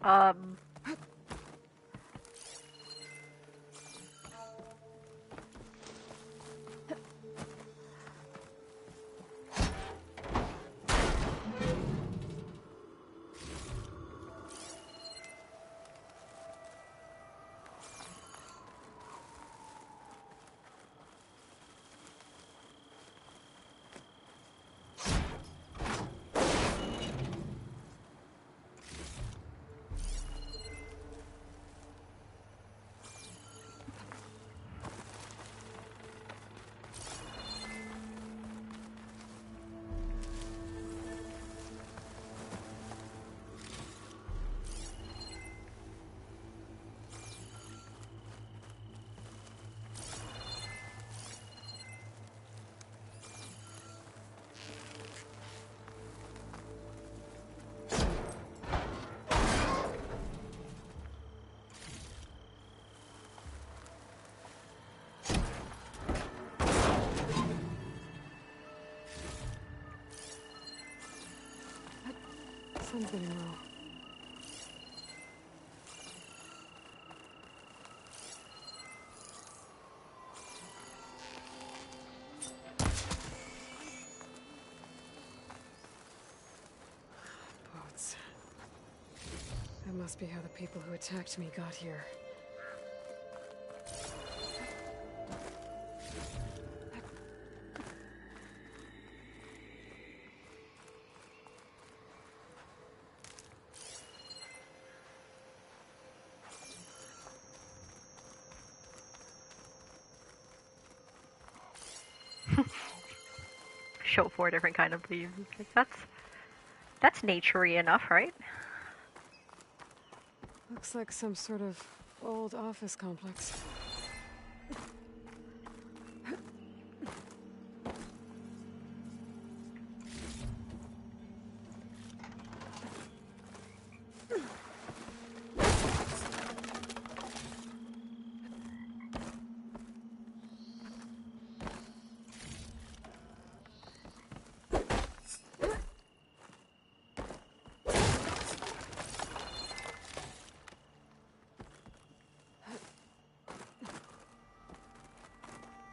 Um, Something low. Boats. That must be how the people who attacked me got here. show 4 different kind of leaves. Like that's naturey enough, right? Looks like some sort of old office complex.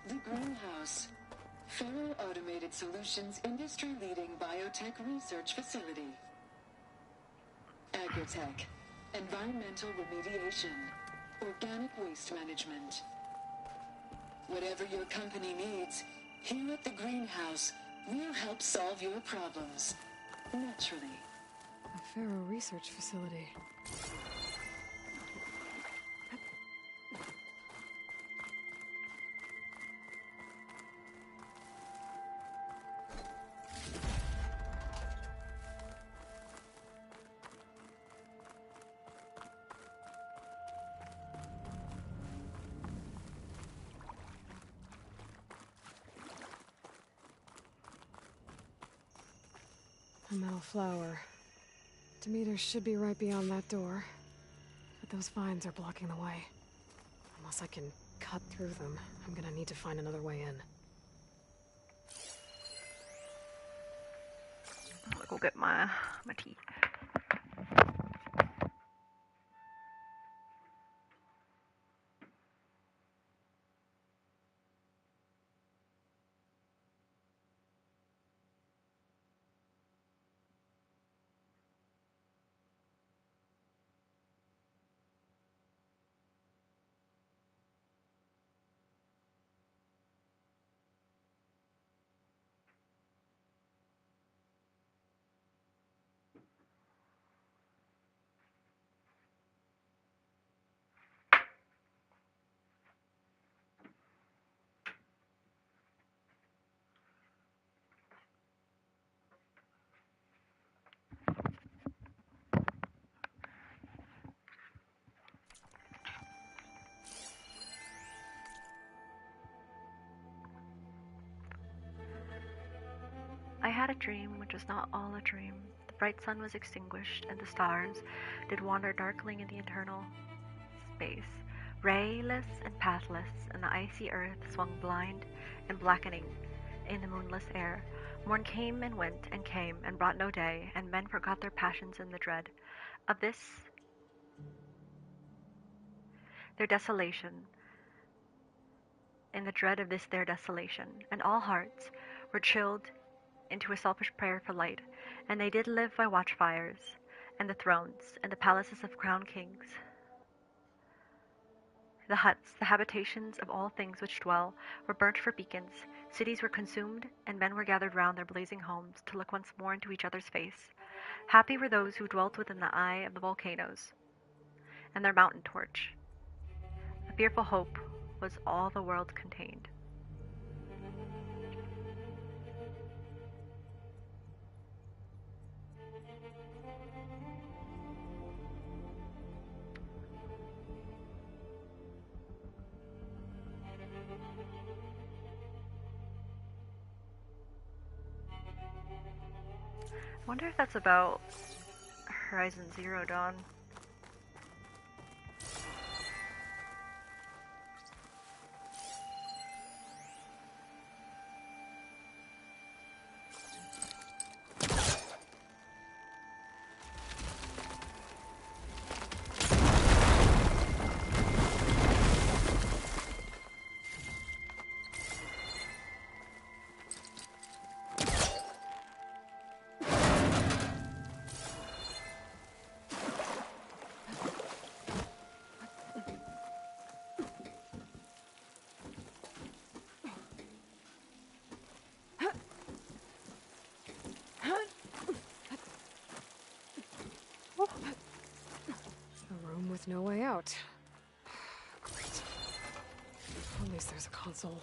The Greenhouse. Faro Automated Solutions industry-leading biotech research facility. Agrotech. Environmental remediation. Organic waste management. Whatever your company needs, here at the Greenhouse, we'll help solve your problems. Naturally. A Faro research facility. A metal flower. Demeter should be right beyond that door. But those vines are blocking the way. Unless I can cut through them, I'm gonna need to find another way in. I'm gonna go get my tea. I had a dream which was not all a dream. The bright sun was extinguished, and the stars did wander darkling in the eternal space, rayless and pathless, and the icy earth swung blind and blackening in the moonless air. Morn came and went and came and brought no day, and men forgot their passions in the dread of this their desolation, in the dread of this their desolation, and all hearts were chilled into a selfish prayer for light, and they did live by watchfires, and the thrones, and the palaces of crowned kings. The huts, the habitations of all things which dwell, were burnt for beacons, cities were consumed, and men were gathered round their blazing homes to look once more into each other's face. Happy were those who dwelt within the eye of the volcanoes, and their mountain torch. A fearful hope was all the world contained. I wonder if that's about Horizon Zero Dawn. A room with no way out. Great. At least there's a console.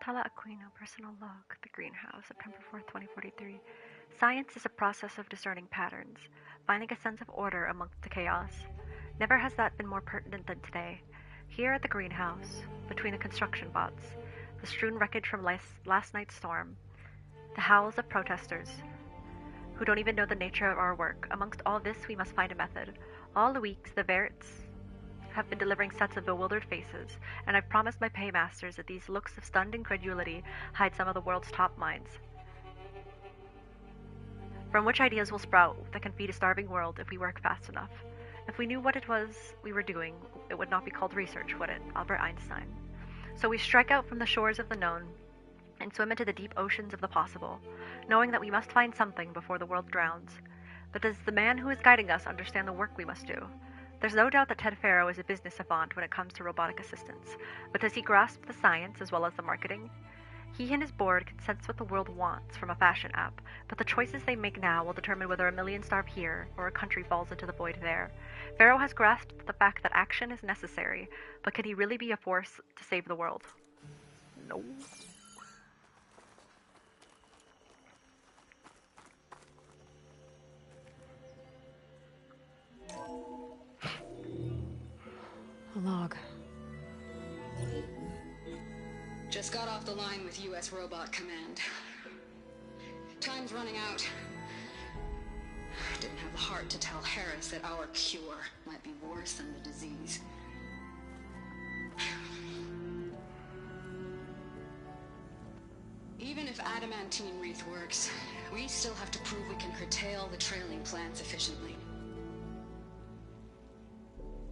Tala Aquino, personal log, the greenhouse, September 4th, 2043. Science is a process of discerning patterns, finding a sense of order amongst the chaos. Never has that been more pertinent than today. Here at the greenhouse, between the construction bots, the strewn wreckage from last night's storm, the howls of protesters who don't even know the nature of our work. Amongst all this, we must find a method. All the weeks, the Verts have been delivering sets of bewildered faces, and I've promised my paymasters that these looks of stunned incredulity hide some of the world's top minds, from which ideas will sprout that can feed a starving world if we work fast enough. If we knew what it was we were doing, it would not be called research, would it? Albert Einstein. So we strike out from the shores of the known and swim into the deep oceans of the possible, knowing that we must find something before the world drowns. But does the man who is guiding us understand the work we must do? There's no doubt that Ted Faro is a business savant when it comes to robotic assistance, but does he grasp the science as well as the marketing? He and his board can sense what the world wants from a fashion app, but the choices they make now will determine whether a million starve here or a country falls into the void there. Faro has grasped the fact that action is necessary, but can he really be a force to save the world? No. A log. Just got off the line with U.S. Robot Command. Time's running out. Didn't have the heart to tell Harris that our cure might be worse than the disease. Even if adamantine wreath works, we still have to prove we can curtail the trailing plants efficiently.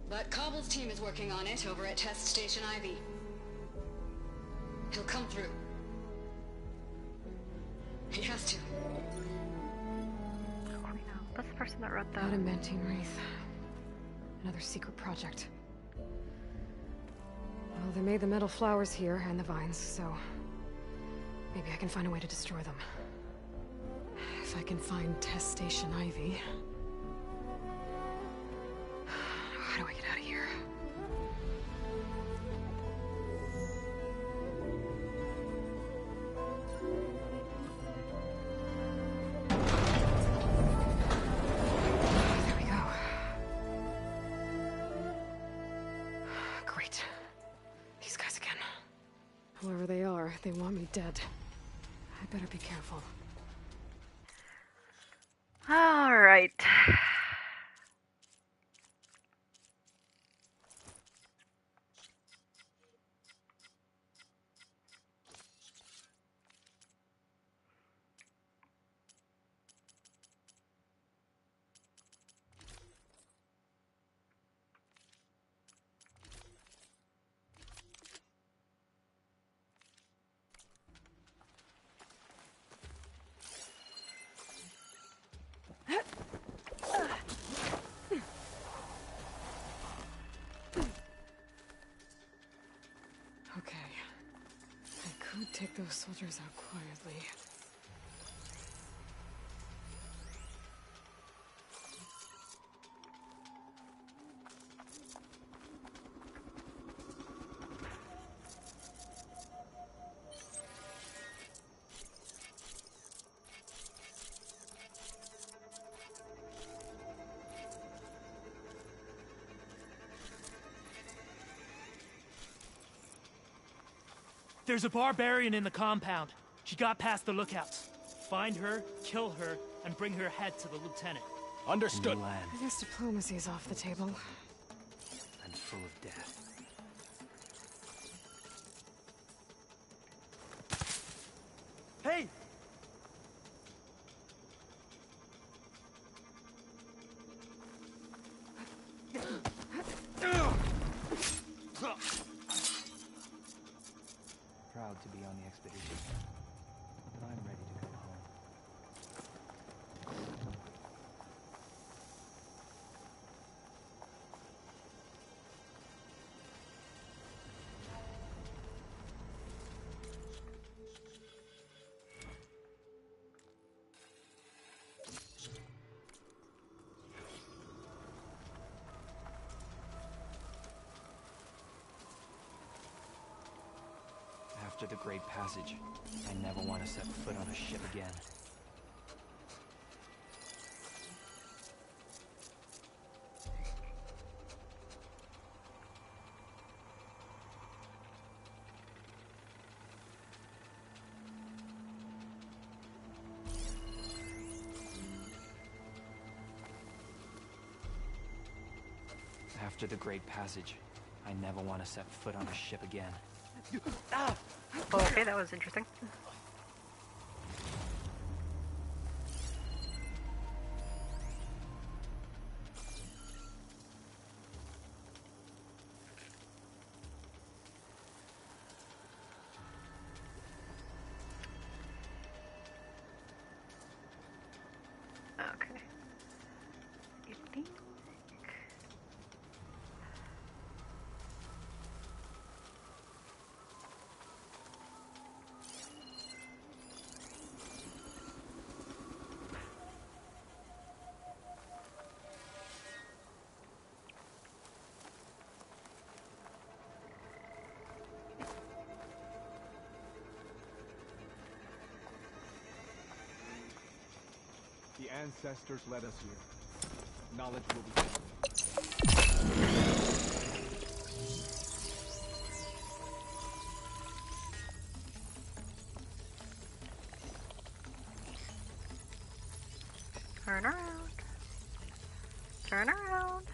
But Cobble's team is working on it over at Test Station Ivy. He'll come through. He has to. That's the person that wrote that. Adamantine wreath. Another secret project. Well, they made the metal flowers here and the vines, so maybe I can find a way to destroy them. If I can find Test Station Ivy. How do I get out of here? There we go. Great. These guys again. Whoever they are, they want me dead. I better be careful. All right. take those soldiers out quietly. There's a barbarian in the compound. She got past the lookouts. Find her, kill her, and bring her head to the lieutenant. Understood. I guess diplomacy's off the table. And full of death. Hey! Proud to be on the expedition, but I'm ready to go home. After the Great Passage, I never want to set foot on a ship again. After the Great Passage, I never want to set foot on a ship again. Okay, that was interesting. Okay. You think? The ancestors led us here. Knowledge will be shared. Turn around. Turn around.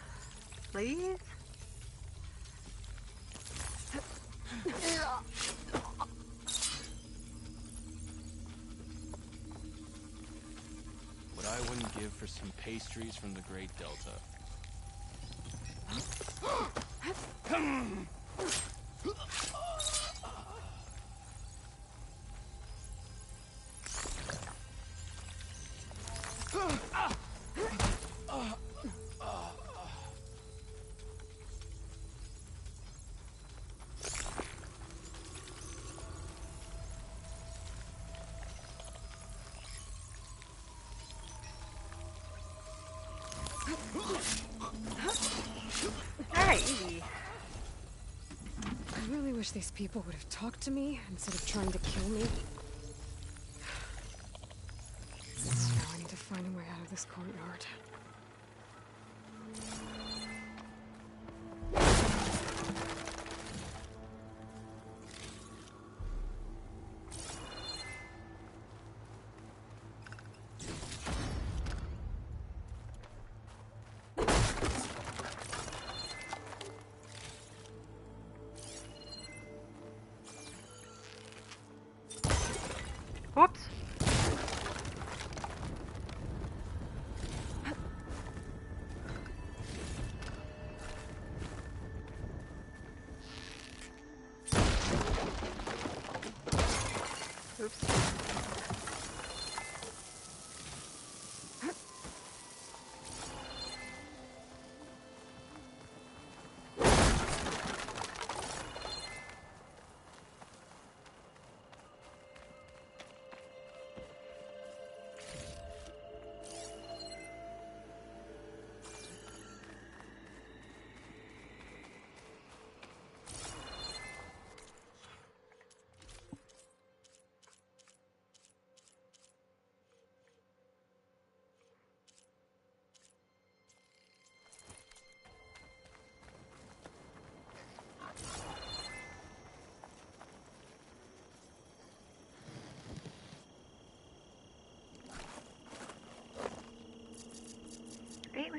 Please. What I wouldn't give for some pastries from the Great Delta. Alright, easy. I really wish these people would have talked to me instead of trying to kill me. Now I need to find a way out of this courtyard. Whoops.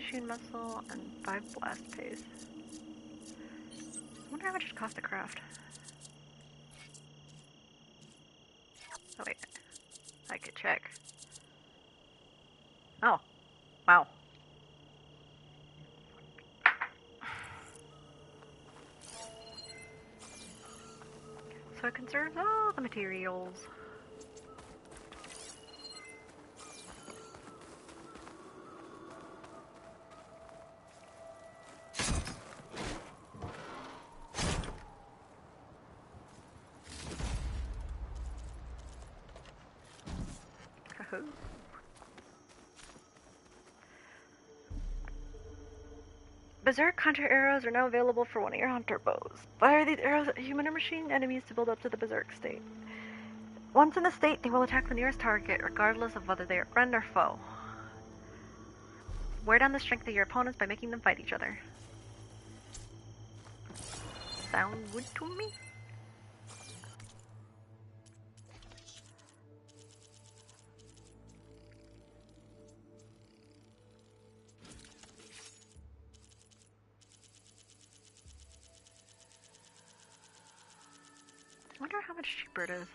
machine muscle, and 5 blast paste. I wonder how much it costs to craft. Oh wait, I could check. Oh, wow. So it conserves all the materials. Berserk Hunter arrows are now available for one of your hunter bows. Fire these arrows at human or machine enemies to build up to the Berserk state. Once in the state, they will attack the nearest target, regardless of whether they are friend or foe. Wear down the strength of your opponents by making them fight each other. Sound good to me? I wonder how much cheaper it is.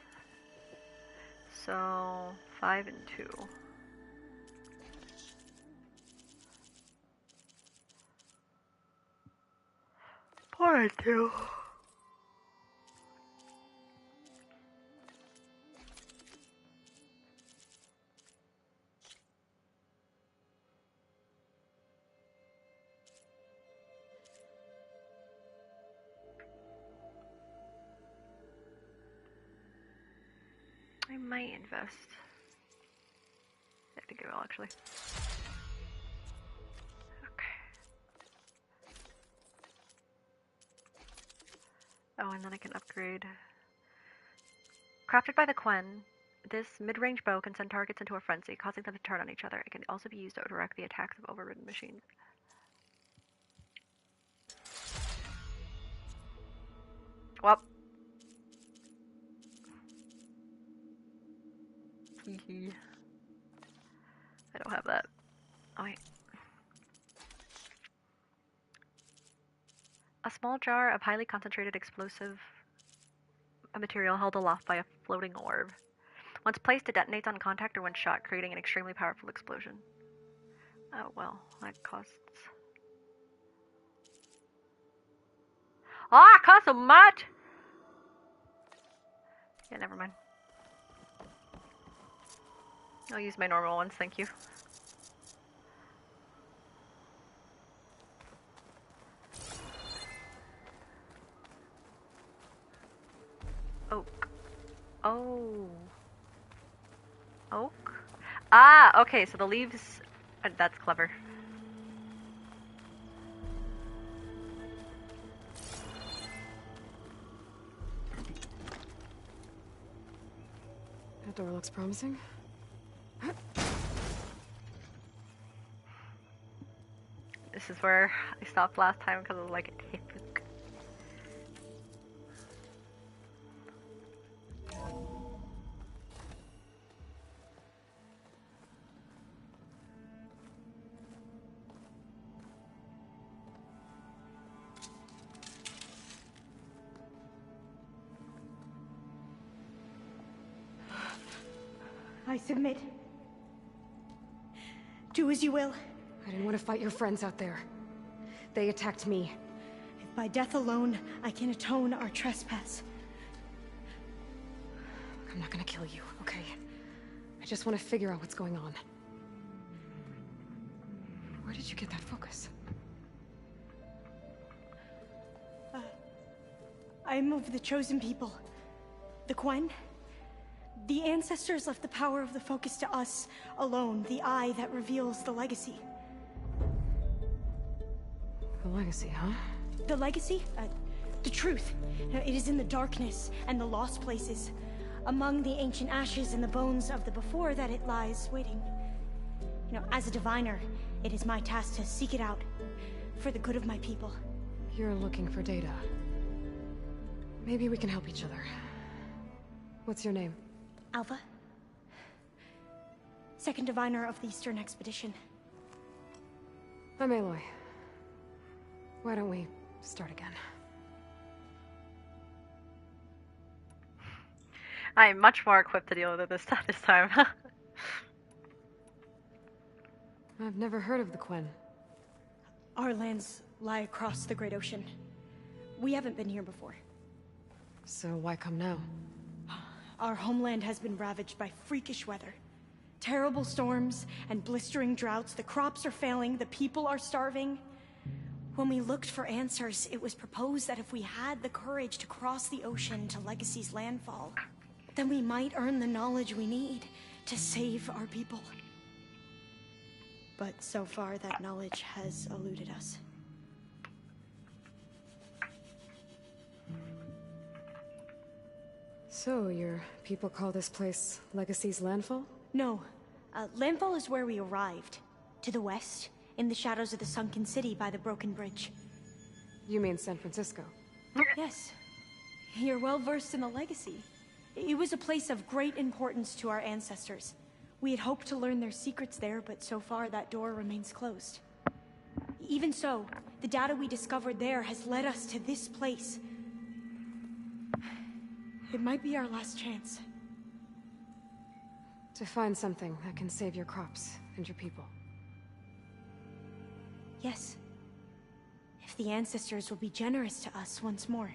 So, 5 and 2. Four and 2. I might invest. I think I will actually. Okay. Oh, and then I can upgrade. Crafted by the Quen, this mid-range bow can send targets into a frenzy, causing them to turn on each other. It can also be used to direct the attacks of overridden machines. Well. I don't have that. Oh wait. A small jar of highly concentrated explosive material held aloft by a floating orb. Once placed, it detonates on contact or when shot, creating an extremely powerful explosion. Oh well, that costs... Ah, it costs so much! Yeah, never mind. I'll use my normal ones, thank you. Oak. Oh. Oak? Ah, okay, so the leaves... that's clever. That door looks promising. This is where I stopped last time because I was like, hey, fuck. I submit. Do as you will. I didn't want to fight your friends out there. They attacked me. If by death alone I can atone our trespass. I'm not gonna kill you, okay? I just want to figure out what's going on. Where did you get that focus? I am of the chosen people. The Quen. The ancestors left the power of the focus to us alone, the eye that reveals the legacy. The legacy, huh? The legacy? The truth. It is in the darkness and the lost places. Among the ancient ashes and the bones of the before that it lies waiting. As a diviner, it is my task to seek it out. For the good of my people. You're looking for data. Maybe we can help each other. What's your name? Alva. Second diviner of the Eastern Expedition. I'm Aloy. Why don't we start again? I'm much more equipped to deal with it this time. I've never heard of the Quen. Our lands lie across the Great Ocean. We haven't been here before. So why come now? Our homeland has been ravaged by freakish weather. Terrible storms and blistering droughts. The crops are failing, the people are starving. When we looked for answers, it was proposed that if we had the courage to cross the ocean to Legacy's landfall, then we might earn the knowledge we need to save our people. But so far, that knowledge has eluded us. So, your people call this place Legacy's landfall? No. Landfall is where we arrived. To the west, in the shadows of the sunken city by the broken bridge. You mean San Francisco? Yes. You're well versed in the Legacy. It was a place of great importance to our ancestors. We had hoped to learn their secrets there, but so far that door remains closed. Even so, the data we discovered there has led us to this place. It might be our last chance. To find something that can save your crops and your people. Yes. If the ancestors will be generous to us once more.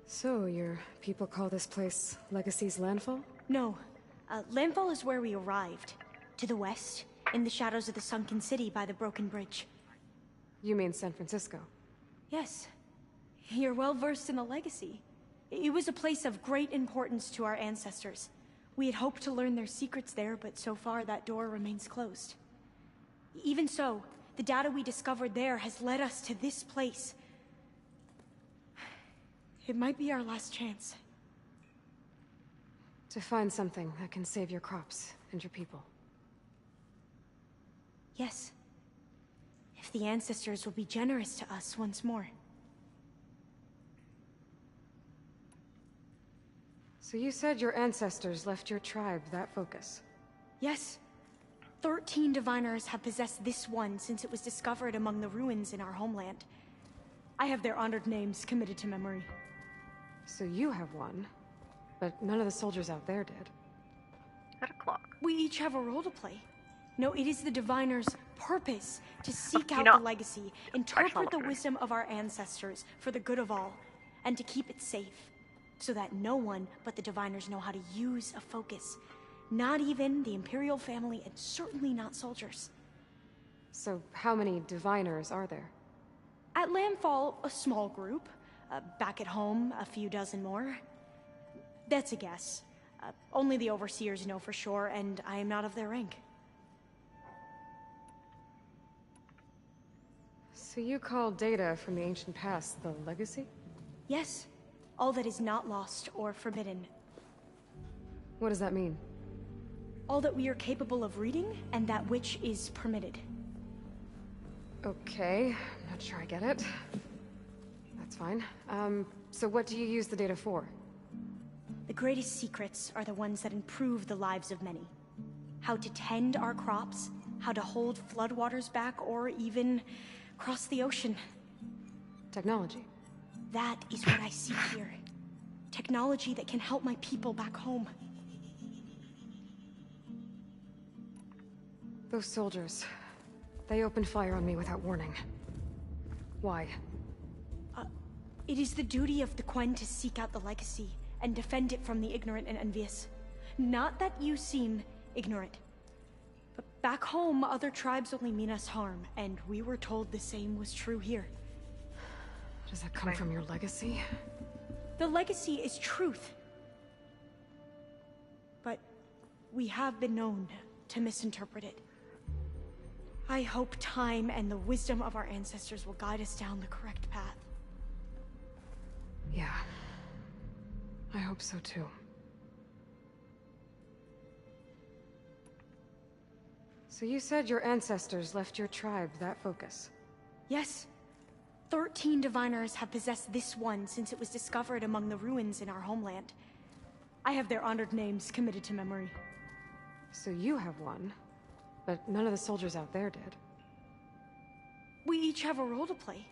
So, your people call this place Legacy's landfall? No. Landfall is where we arrived. To the west, in the shadows of the sunken city by the broken bridge. You mean San Francisco? Yes. You're well versed in the Legacy. It was a place of great importance to our ancestors. We had hoped to learn their secrets there, but so far that door remains closed. Even so, the data we discovered there has led us to this place. It might be our last chance. To find something that can save your crops and your people. Yes. If the ancestors will be generous to us once more. So you said your ancestors left your tribe that focus? Yes. 13 diviners have possessed this one since it was discovered among the ruins in our homeland. I have their honored names committed to memory. So you have one, but none of the soldiers out there did. At a clock. We each have a role to play. No, it is the diviner's purpose to seek out know, the legacy, interpret the wisdom of our ancestors for the good of all, and to keep it safe, so that no one but the diviners know how to use a focus. Not even the Imperial family, and certainly not soldiers. So how many diviners are there? At Landfall, a small group. Back at home, a few dozen more. That's a guess. Only the overseers know for sure, and I am not of their rank. So you call data from the ancient past the Legacy? Yes. All that is not lost or forbidden. What does that mean? All that we are capable of reading, and that which is permitted. Okay, I'm not sure I get it. That's fine. So what do you use the data for? The greatest secrets are the ones that improve the lives of many. How to tend our crops, how to hold floodwaters back, or even cross the ocean. Technology. That is what I seek here. Technology that can help my people back home. Those soldiers, they opened fire on me without warning. Why? It is the duty of the Quen to seek out the Legacy and defend it from the ignorant and envious. Not that you seem ignorant. But back home, other tribes only mean us harm, and we were told the same was true here. Does that come from your legacy? The Legacy is truth. But we have been known to misinterpret it. I hope time and the wisdom of our ancestors will guide us down the correct path. Yeah. I hope so too. So you said your ancestors left your tribe that focus? Yes. 13 diviners have possessed this one since it was discovered among the ruins in our homeland. I have their honored names committed to memory. So you have one, but none of the soldiers out there did. We each have a role to play.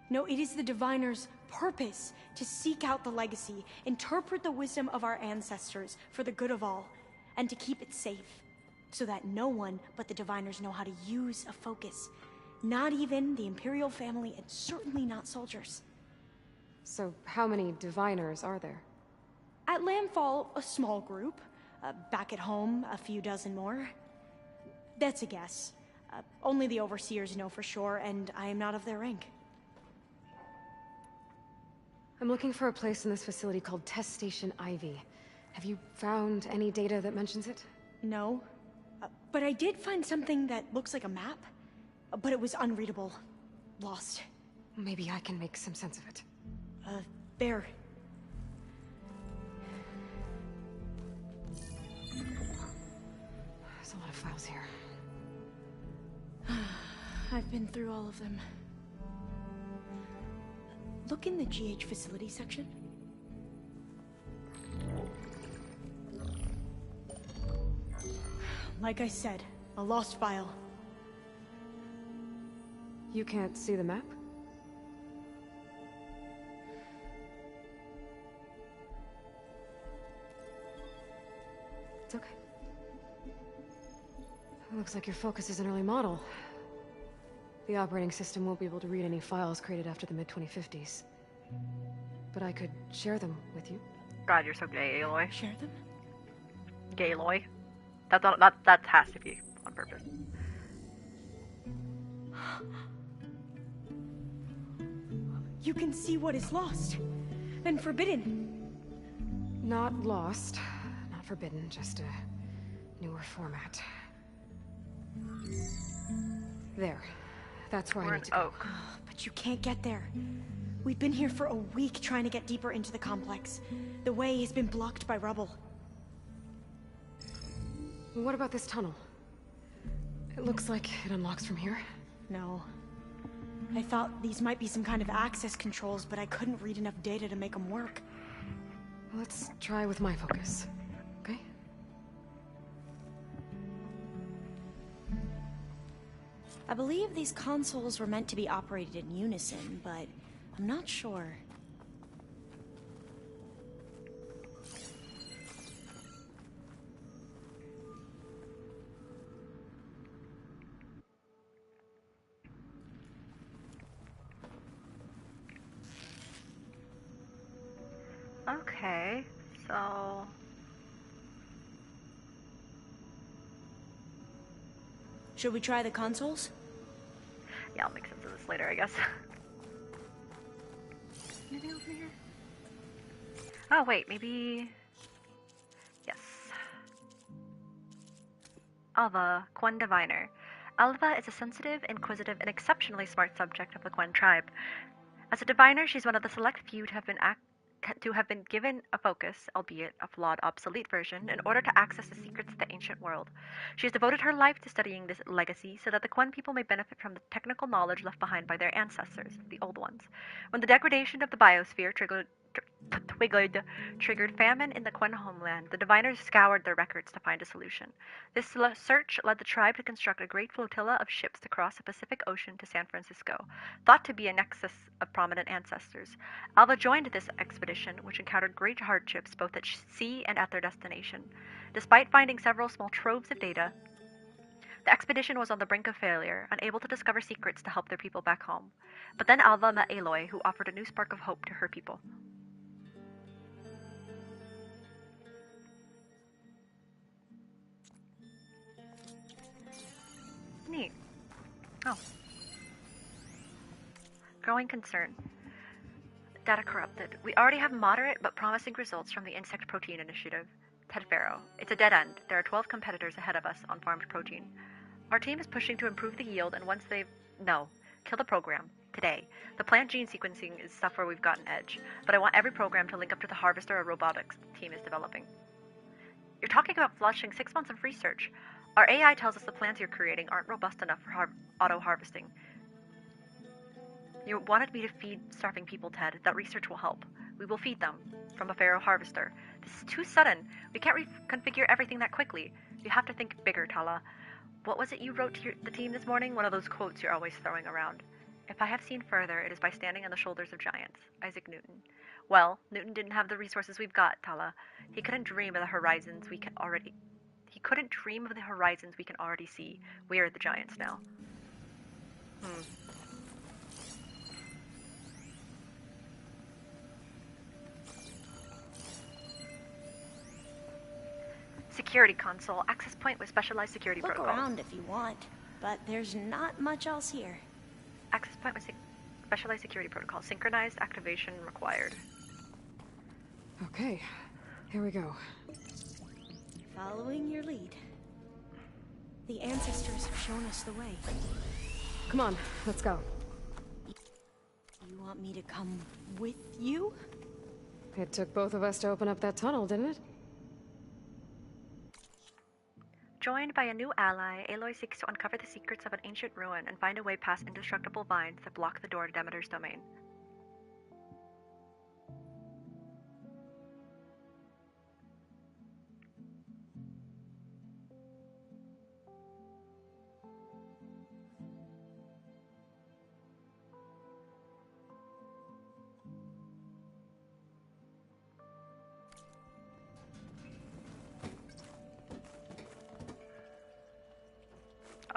No, it is the diviner's purpose to seek out the legacy, interpret the wisdom of our ancestors for the good of all, and to keep it safe, so that no one but the diviners know how to use a focus. Not even the Imperial family, and certainly not soldiers. So how many diviners are there? At Landfall, a small group. Back at home, a few dozen more. That's a guess. Only the Overseers know for sure, and I am not of their rank. I'm looking for a place in this facility called Test Station Ivy. Have you found any data that mentions it? No. But I did find something that looks like a map. But it was unreadable. Lost. Maybe I can make some sense of it. There. There's a lot of files here. I've been through all of them. Look in the GH facility section. Like I said, a lost file. You can't see the map? It's okay. It looks like your focus is an early model. The operating system won't be able to read any files created after the mid-2050s. But I could share them with you. God, you're so gay, Aloy. Share them? Gayloy. That has to be on purpose. You can see what is lost and forbidden. Not lost, not forbidden, just a newer format. There. That's where We're I in need to go. Oak. But you can't get there. We've been here for a week trying to get deeper into the complex. The way has been blocked by rubble. What about this tunnel? It looks like it unlocks from here. No. I thought these might be some kind of access controls, but I couldn't read enough data to make them work. Let's try with my focus, okay? I believe these consoles were meant to be operated in unison, but I'm not sure. Okay, so... Should we try the consoles? Yeah, I'll make sense of this later, I guess. Maybe over here? Oh, wait, maybe... Yes. Alva, Quen Diviner. Alva is a sensitive, inquisitive, and exceptionally smart subject of the Quen tribe. As a diviner, she's one of the select few to have been given a focus, albeit a flawed, obsolete version, in order to access the secrets of the ancient world. She has devoted her life to studying this legacy so that the Quen people may benefit from the technical knowledge left behind by their ancestors, the Old Ones. When the degradation of the biosphere triggered famine in the Quen homeland, the diviners scoured their records to find a solution. This search led the tribe to construct a great flotilla of ships to cross the Pacific Ocean to San Francisco, thought to be a nexus of prominent ancestors. Alva joined this expedition, which encountered great hardships both at sea and at their destination. Despite finding several small troves of data, the expedition was on the brink of failure, unable to discover secrets to help their people back home. But then Alva met Aloy, who offered a new spark of hope to her people. Neat. Oh. Growing concern. Data corrupted. We already have moderate but promising results from the Insect Protein Initiative. Ted Farrow. It's a dead end. There are 12 competitors ahead of us on farmed protein. Our team is pushing to improve the yield, and once they've... No. Kill the program. Today. The plant gene sequencing is stuff where we've got an edge, but I want every program to link up to the harvester or robotics the team is developing. You're talking about flushing 6 months of research. Our AI tells us the plants you're creating aren't robust enough for auto-harvesting. You wanted me to feed starving people, Ted. That research will help. We will feed them. From a Pharaoh harvester. This is too sudden. We can't reconfigure everything that quickly. You have to think bigger, Tala. What was it you wrote to the team this morning? One of those quotes you're always throwing around. If I have seen further, it is by standing on the shoulders of giants. Isaac Newton. Well, Newton didn't have the resources we've got, Tala. He couldn't dream of the horizons we can already... He couldn't dream of the horizons we can already see. We are the giants now. Security console. Access point with specialized security Look protocols. around if you want, but there's not much else here. Access point with specialized security protocols. Synchronized activation required. Okay, here we go. Following your lead. The ancestors have shown us the way. Come on, let's go. You want me to come with you? It took both of us to open up that tunnel, didn't it? Joined by a new ally, Aloy seeks to uncover the secrets of an ancient ruin and find a way past indestructible vines that block the door to Demeter's domain.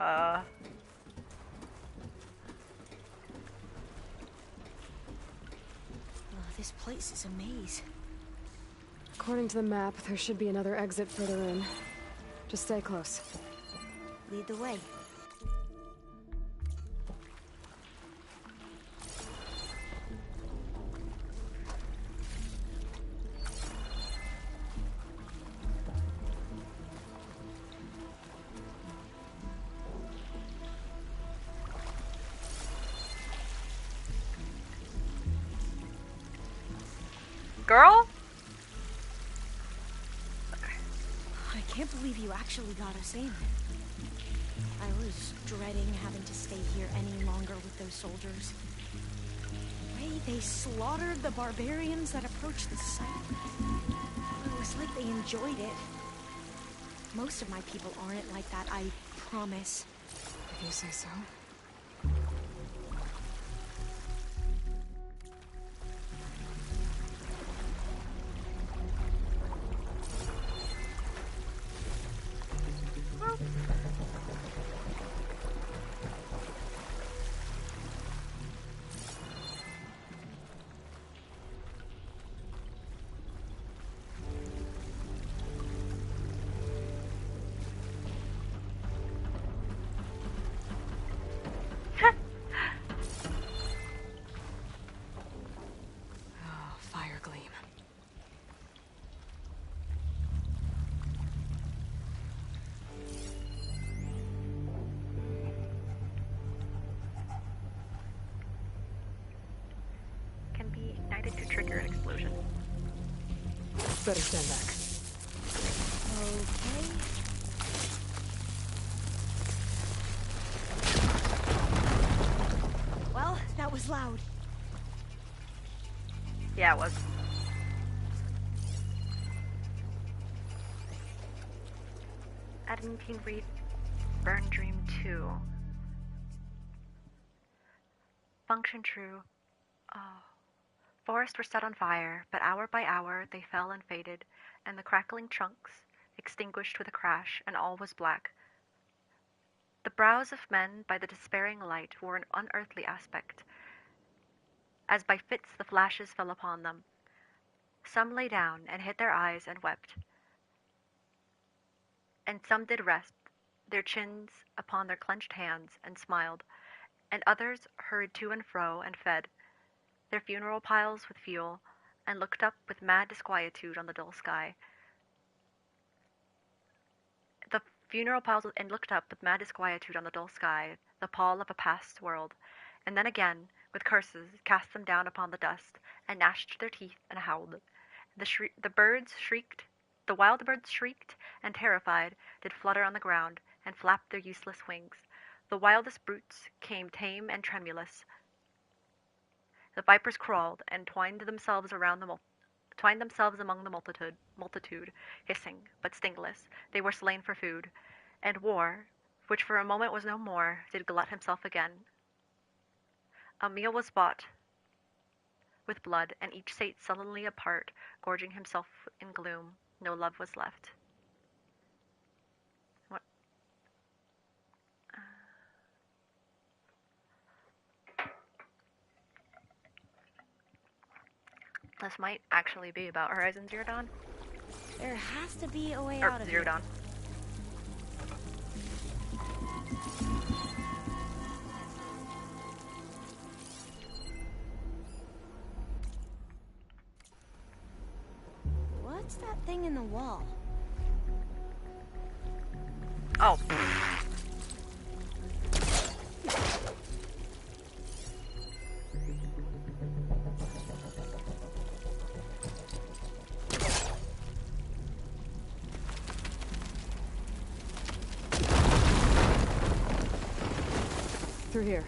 Oh, this place is a maze. According to the map, there should be another exit further in. Just stay close. Lead the way. Girl? I can't believe you actually got us in. I was dreading having to stay here any longer with those soldiers. The way they slaughtered the barbarians that approached the site. It was like they enjoyed it. Most of my people aren't like that, I promise. If you say so. Fire gleam. Can be ignited to trigger an explosion. Better stand back. Okay. Well, that was loud. Yeah, it was. Adam can read Burn Dream 2. Function true. Oh. Forests were set on fire, but hour by hour they fell and faded, and the crackling trunks extinguished with a crash, and all was black. The brows of men by the despairing light wore an unearthly aspect, as by fits the flashes fell upon them. Some lay down and hid their eyes and wept, and some did rest, their chins upon their clenched hands, and smiled, and others hurried to and fro and fed their funeral piles with fuel, and looked up with mad disquietude on the dull sky. The funeral piles and looked up with mad disquietude on the dull sky, the pall of a past world, and then again, with curses, cast them down upon the dust, and gnashed their teeth and howled. The birds shrieked, the wild birds shrieked, and terrified, did flutter on the ground, and flapped their useless wings. The wildest brutes came tame and tremulous, The vipers crawled and twined themselves among the multitude, hissing, but stingless. They were slain for food. And war, which for a moment was no more, did glut himself again. A meal was bought with blood, and each sate sullenly apart, gorging himself in gloom. No love was left. What? This might actually be about Horizon Zero Dawn. There has to be a way Or out of Zero here. Dawn. What's that thing in the wall? Oh. Through here.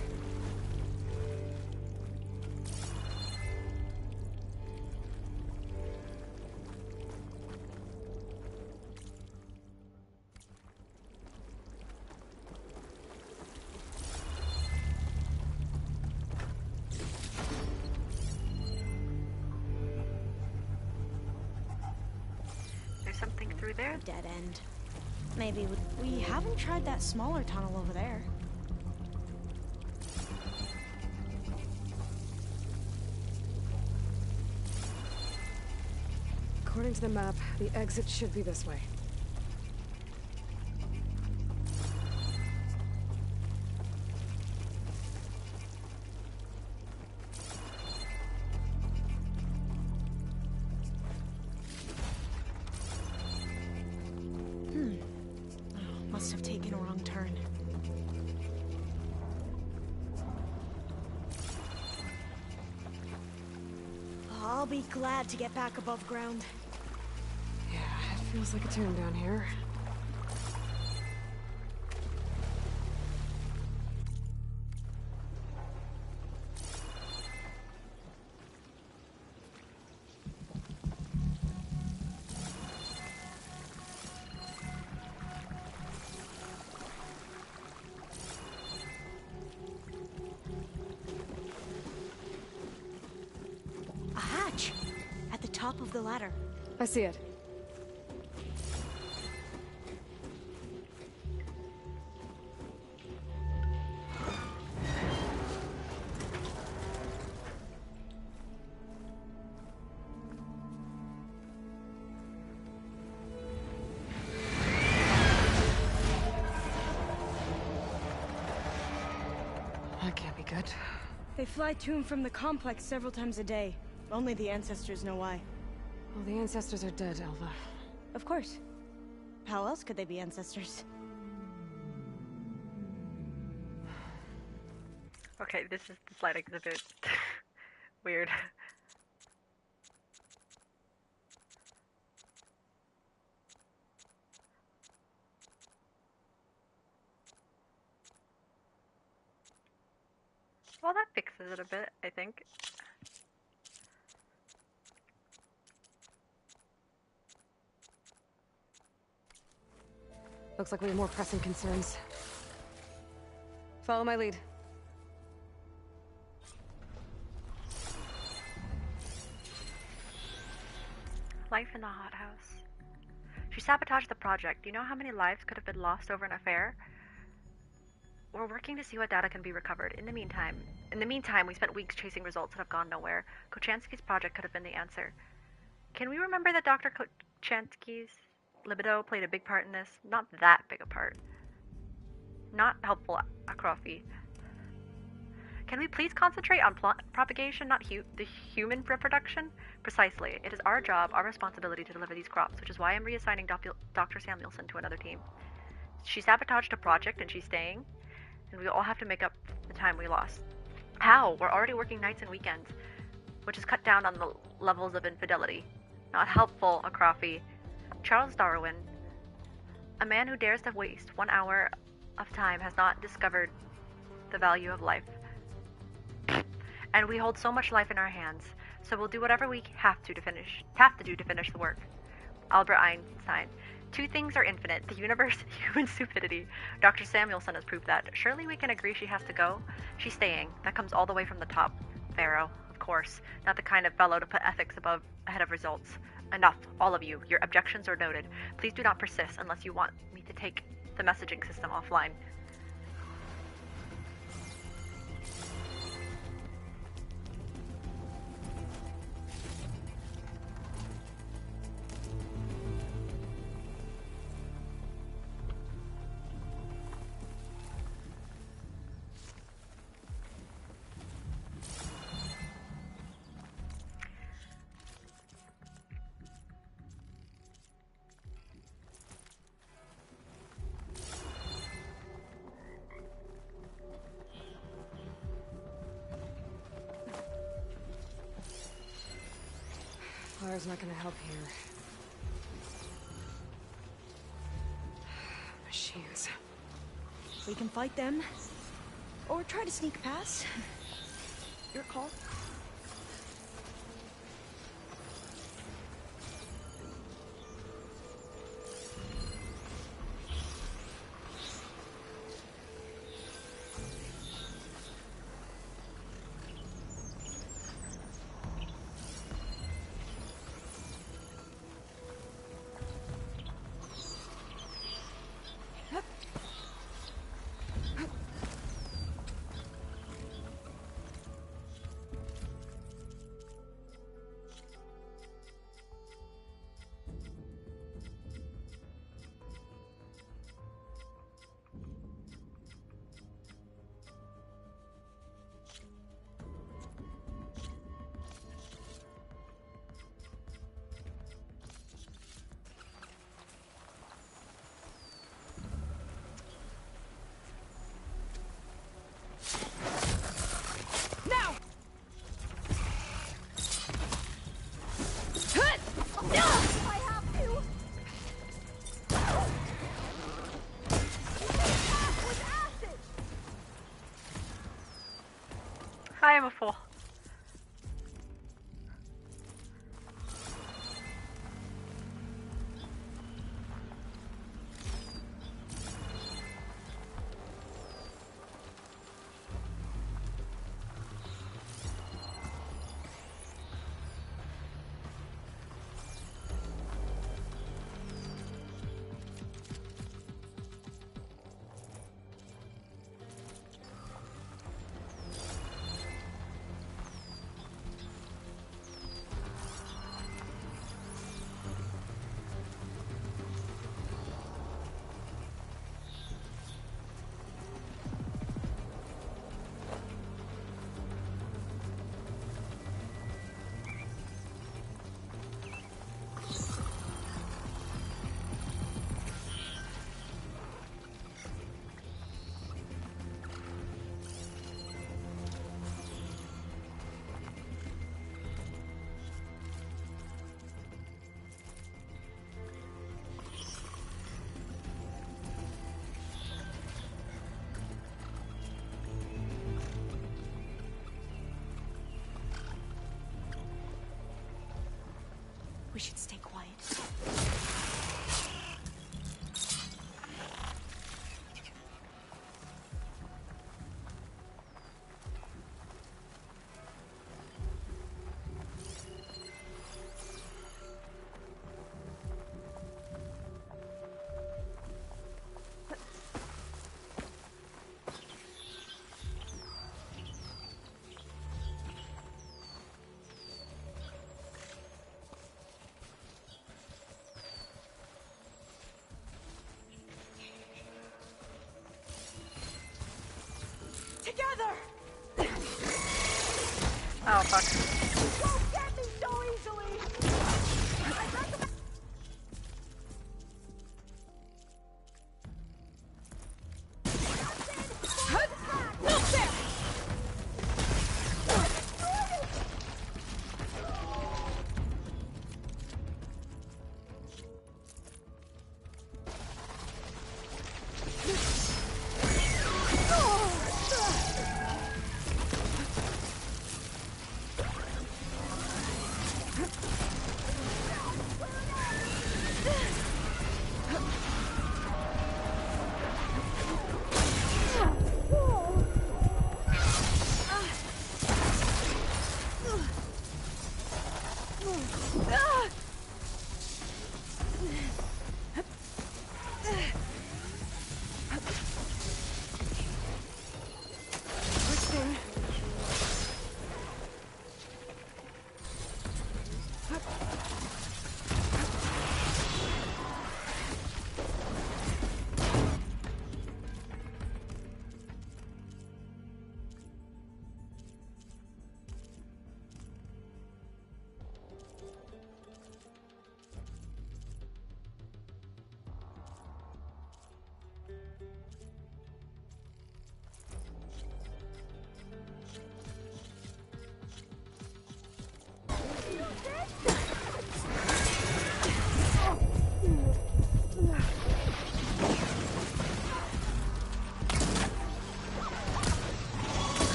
There's something through there. Dead end. Maybe we haven't tried that smaller tunnel over there. According to the map, the exit should be this way. Must have taken a wrong turn. I'll be glad to get back above ground. Yeah, it feels like a tomb down here. A hatch! At the top of the ladder. I see it. That can't be good. They fly to and from the complex several times a day. Only the ancestors know why. Well, the ancestors are dead, Alva. Of course. How else could they be ancestors? Okay, this lighting is a bit weird. Well, that fixes it a bit, I think. Looks like we have more pressing concerns. Follow my lead. Life in the hothouse. She sabotaged the project. Do you know how many lives could have been lost over an affair? We're working to see what data can be recovered. In the meantime, we spent weeks chasing results that have gone nowhere. Kochanski's project could have been the answer. Can we remember that Dr. Kochanski's libido played a big part in this? Not that big a part. Not helpful, Akrofi. Can we please concentrate on plant propagation, not the human reproduction? Precisely. It is our job, our responsibility to deliver these crops, which is why I'm reassigning Dr. Samuelson to another team. She sabotaged a project and she's staying, and we all have to make up the time we lost. How? We're already working nights and weekends, which has cut down on the levels of infidelity. Not helpful, Akrofi. Charles Darwin, a man who dares to waste 1 hour of time, has not discovered the value of life. And we hold so much life in our hands, so we'll do whatever we have to finish the work. Albert Einstein. Two things are infinite, the universe and human stupidity. Dr. Samuelson has proved that. Surely we can agree she has to go? She's staying. That comes all the way from the top. Pharaoh, of course. Not the kind of fellow to put ethics ahead of results. Enough, all of you. Your objections are noted. Please do not persist unless you want me to take the messaging system offline. Fire's not gonna help here. Machines. We can fight them, or try to sneak past. Your call. I am a fool. We should stay quiet. Together! Oh, fuck. You won't get me so easily!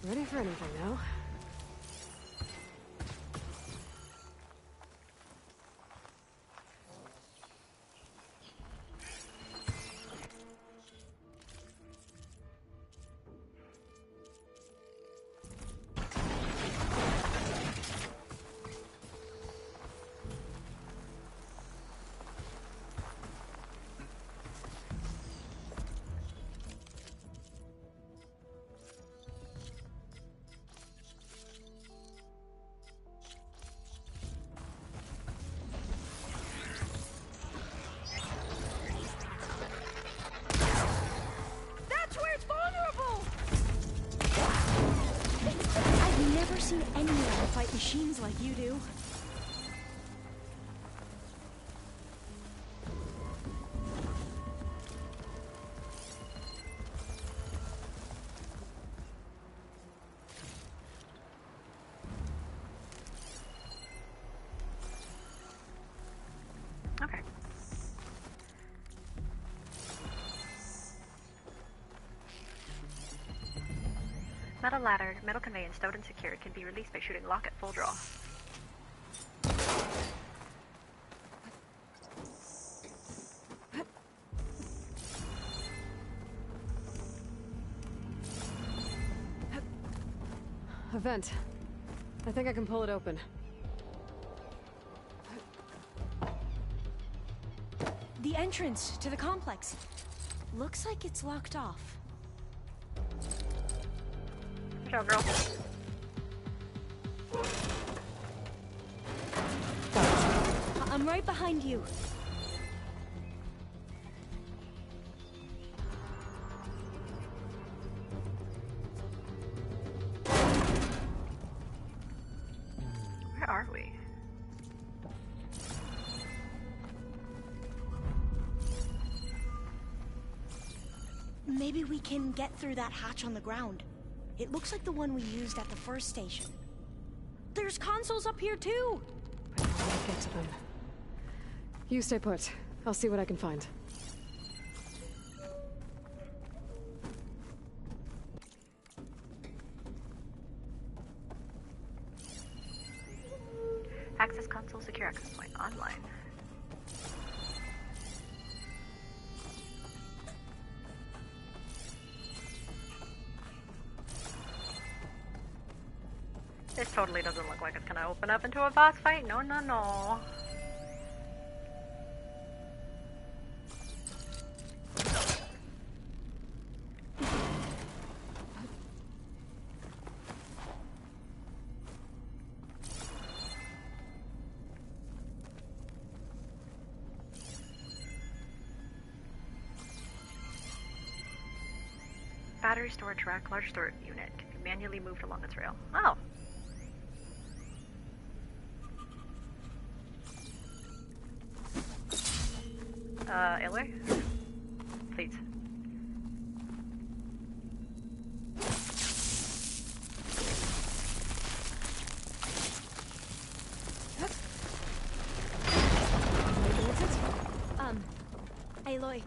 Ready for anything now. Seen anyone fight machines like you do. Okay. Metal ladder, metal conveyance stowed and secured, can be released by shooting lock at full draw. A vent. I think I can pull it open. The entrance to the complex. Looks like it's locked off. Watch out, girl. I'm right behind you. Where are we? Maybe we can get through that hatch on the ground. It looks like the one we used at the first station. There's consoles up here too! I don't want to get to them. You stay put. I'll see what I can find. Access console, secure access point, online. This totally doesn't look like it's gonna open up into a boss fight. No, no, no. Battery storage rack, large storage unit, can be manually moved along its rail. Oh. Aloy? Please. Aloy,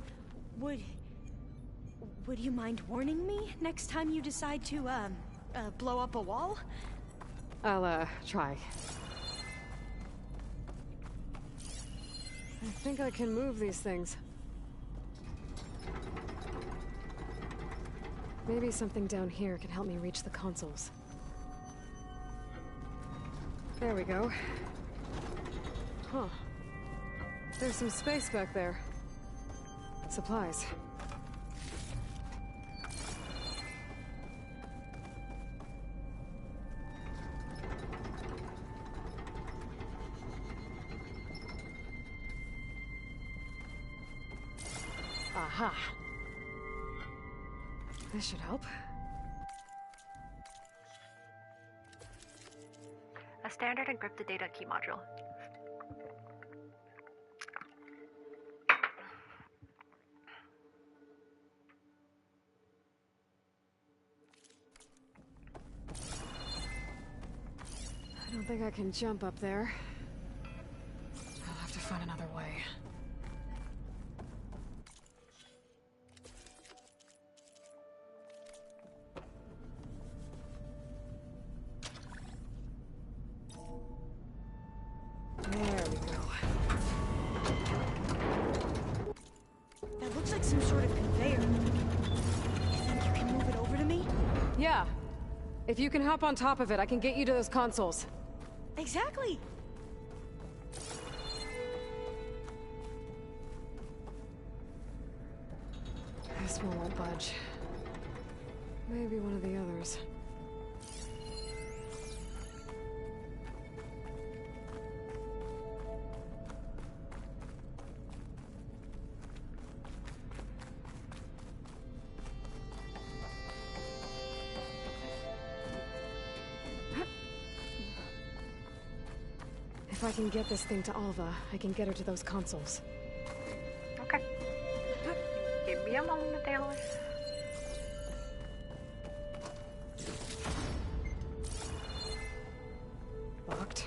would you mind warning me next time you decide to, blow up a wall? I'll, try. I think I can move these things. Maybe something down here can help me reach the consoles. There we go. Huh. There's some space back there. Supplies. Aha. This should help. A standard encrypted data key module. I don't think I can jump up there. I'll have to find another way. Yeah. If you can hop on top of it, I can get you to those consoles. Exactly. This one won't budge. Maybe one of the others. If I can get this thing to Alva, I can get her to those consoles. Okay. Give me a moment, Alice. Locked.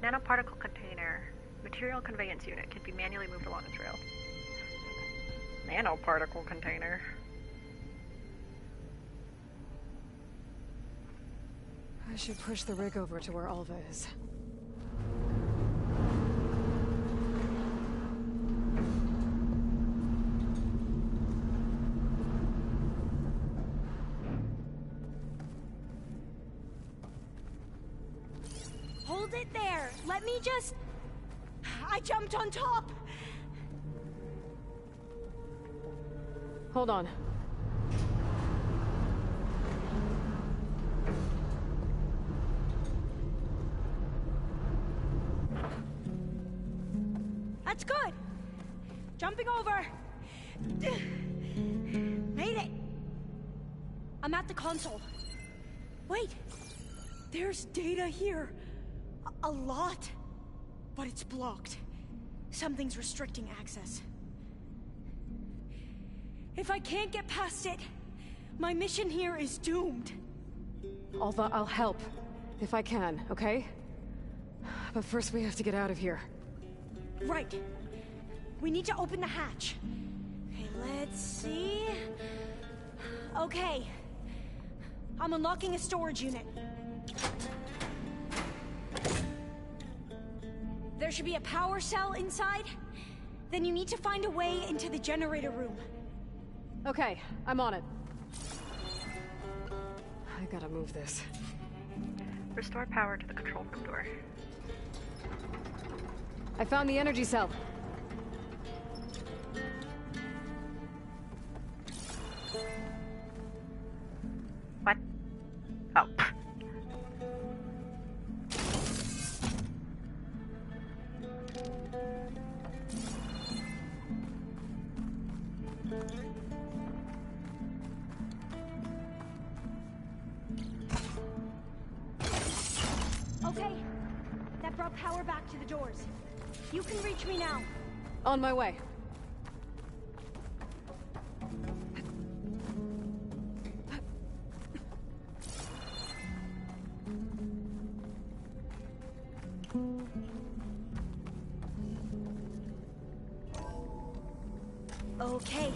Nanoparticle container. Material conveyance unit can be manually moved along a trail. Nanoparticle container. I should push the rig over to where Alva is. Hold it there. Let me just... I jumped on top. Hold on. That's good. Jumping over. Made it. I'm at the console. Wait. There's data here. A lot. But it's blocked. Something's restricting access. If I can't get past it, my mission here is doomed. Alva, I'll help. If I can, okay? But first we have to get out of here. Right. We need to open the hatch. Okay, let's see... Okay. I'm unlocking a storage unit. There should be a power cell inside. Then you need to find a way into the generator room. Okay, I'm on it. I gotta move this. Restore power to the control room door. I found the energy cell. What? Oh. Okay. That brought power back to the doors. You can reach me now. On my way. Okay.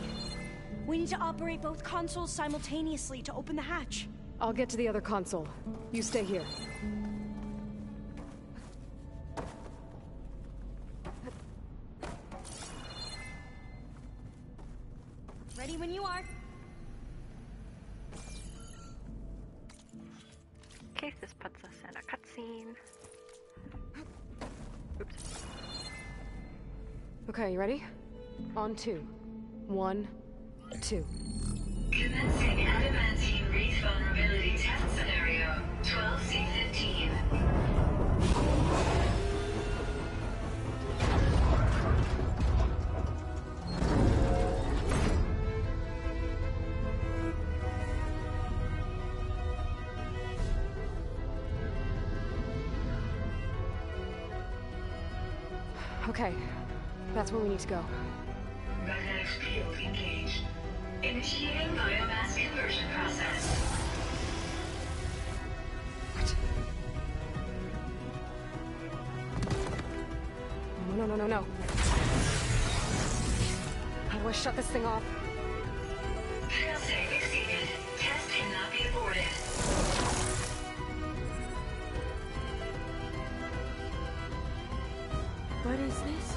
We need to operate both consoles simultaneously to open the hatch. I'll get to the other console. You stay here. Ready when you are. Okay, this puts us in a cutscene. Oops. Okay, you ready? On 2. 1, 2. Commencing adamantine wreath vulnerability test scenario 12C15. Okay, that's where we need to go. Magnetic field engaged. Initiating biomass conversion process. What? No. How do I shut this thing off? Failsafe exceeded. Test cannot be aborted. What is this?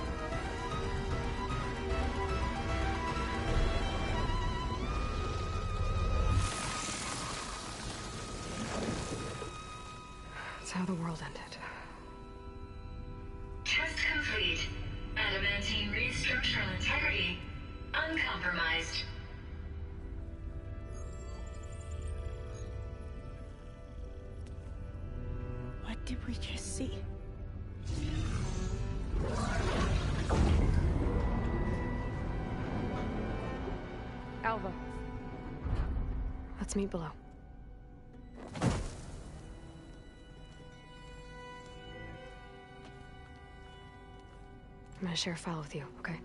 how the world ended. Test complete. Adamantine read structural integrity uncompromised. What did we just see? Alva. Let's meet below. I'm gonna share a file with you, okay?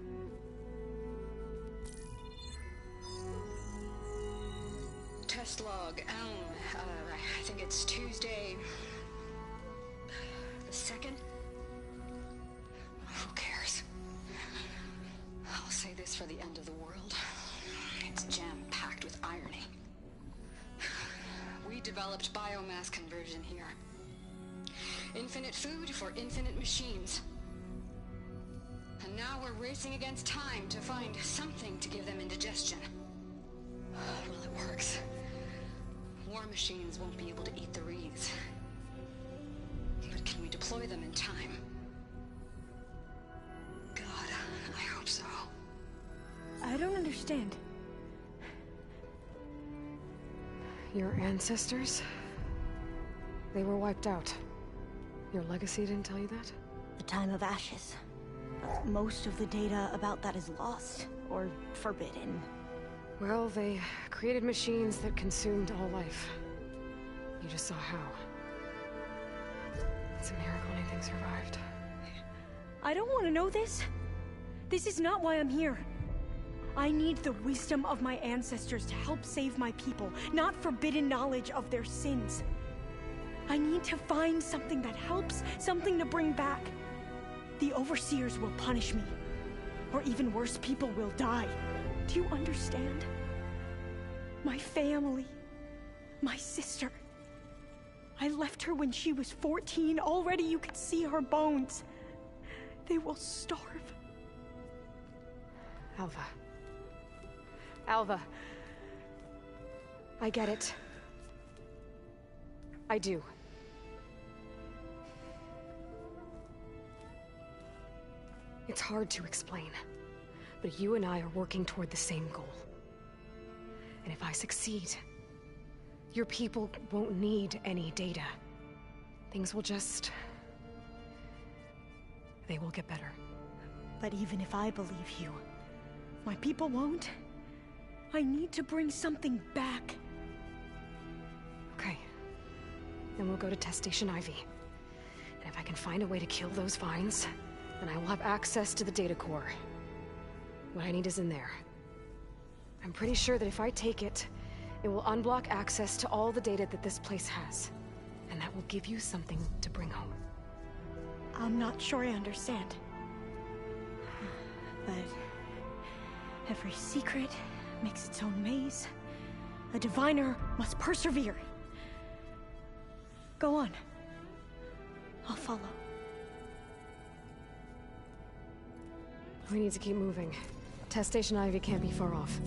Test log, I think it's Tuesday... the 2nd? Who cares? I'll say this for the end of the world. It's jam-packed with irony. We developed biomass conversion here. Infinite food for infinite machines. And now we're racing against time to find something to give them indigestion. Well, it works. War machines won't be able to eat the reeds. But can we deploy them in time? God, I hope so. I don't understand. Your ancestors? They were wiped out. Your legacy didn't tell you that? The time of ashes. But most of the data about that is lost, or forbidden. Well, they created machines that consumed all life. You just saw how. It's a miracle anything survived. I don't want to know this. This is not why I'm here. I need the wisdom of my ancestors to help save my people, not forbidden knowledge of their sins. I need to find something that helps, something to bring back. The Overseers will punish me. Or even worse, people will die. Do you understand? My family. My sister. I left her when she was 14. Already you could see her bones. They will starve. Alva. Alva. I get it. I do. It's hard to explain, but you and I are working toward the same goal. And if I succeed, your people won't need any data. Things will just... they will get better. But even if I believe you, my people won't. I need to bring something back. Okay. Then we'll go to Test Station Ivy. And if I can find a way to kill those vines, then I will have access to the data core. What I need is in there. I'm pretty sure that if I take it, it will unblock access to all the data that this place has. And that will give you something to bring home. I'm not sure I understand. But every secret makes its own maze. A diviner must persevere. Go on. I'll follow. We need to keep moving. Test Station Ivy can't be far off.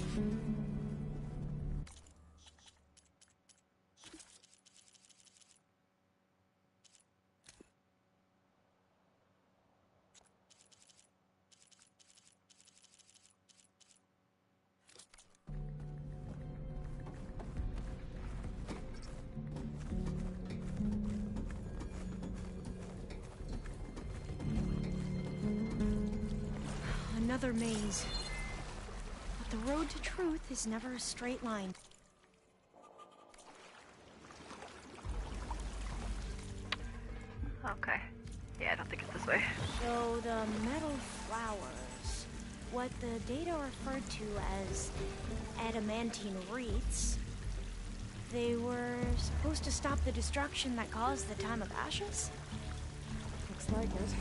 Another maze. But the road to truth is never a straight line. Okay. Yeah, I don't think it's this way. So the metal flowers, what the data referred to as adamantine wreaths, they were supposed to stop the destruction that caused the time of ashes? Looks like it.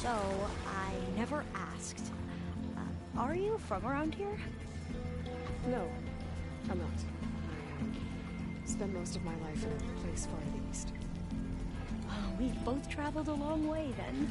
So, I never asked. Are you from around here? No, I'm not. I spent most of my life in a place far to the east. Oh, we've both traveled a long way then.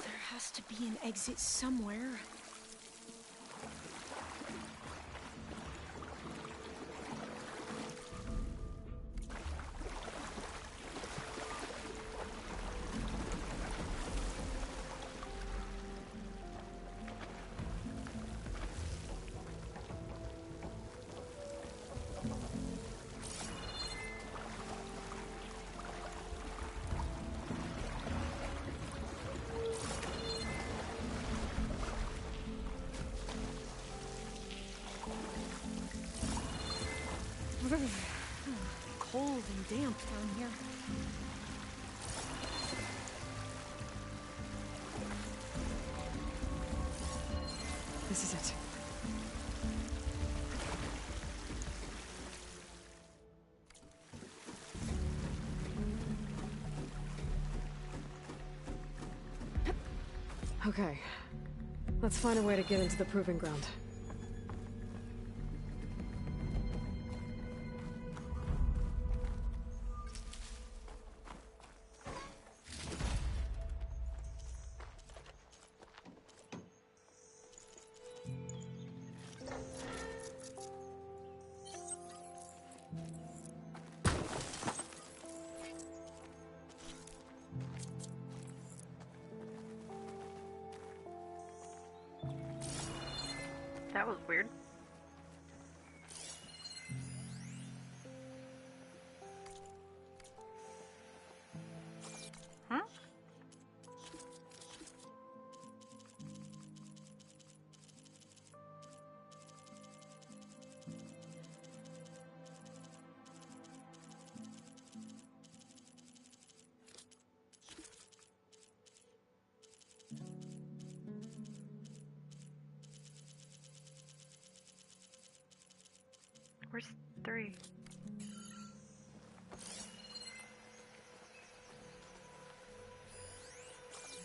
There has to be an exit somewhere. Cold and damp down here. This is it. Okay. Let's find a way to get into the proving ground. That was weird. Huh? Where's 3?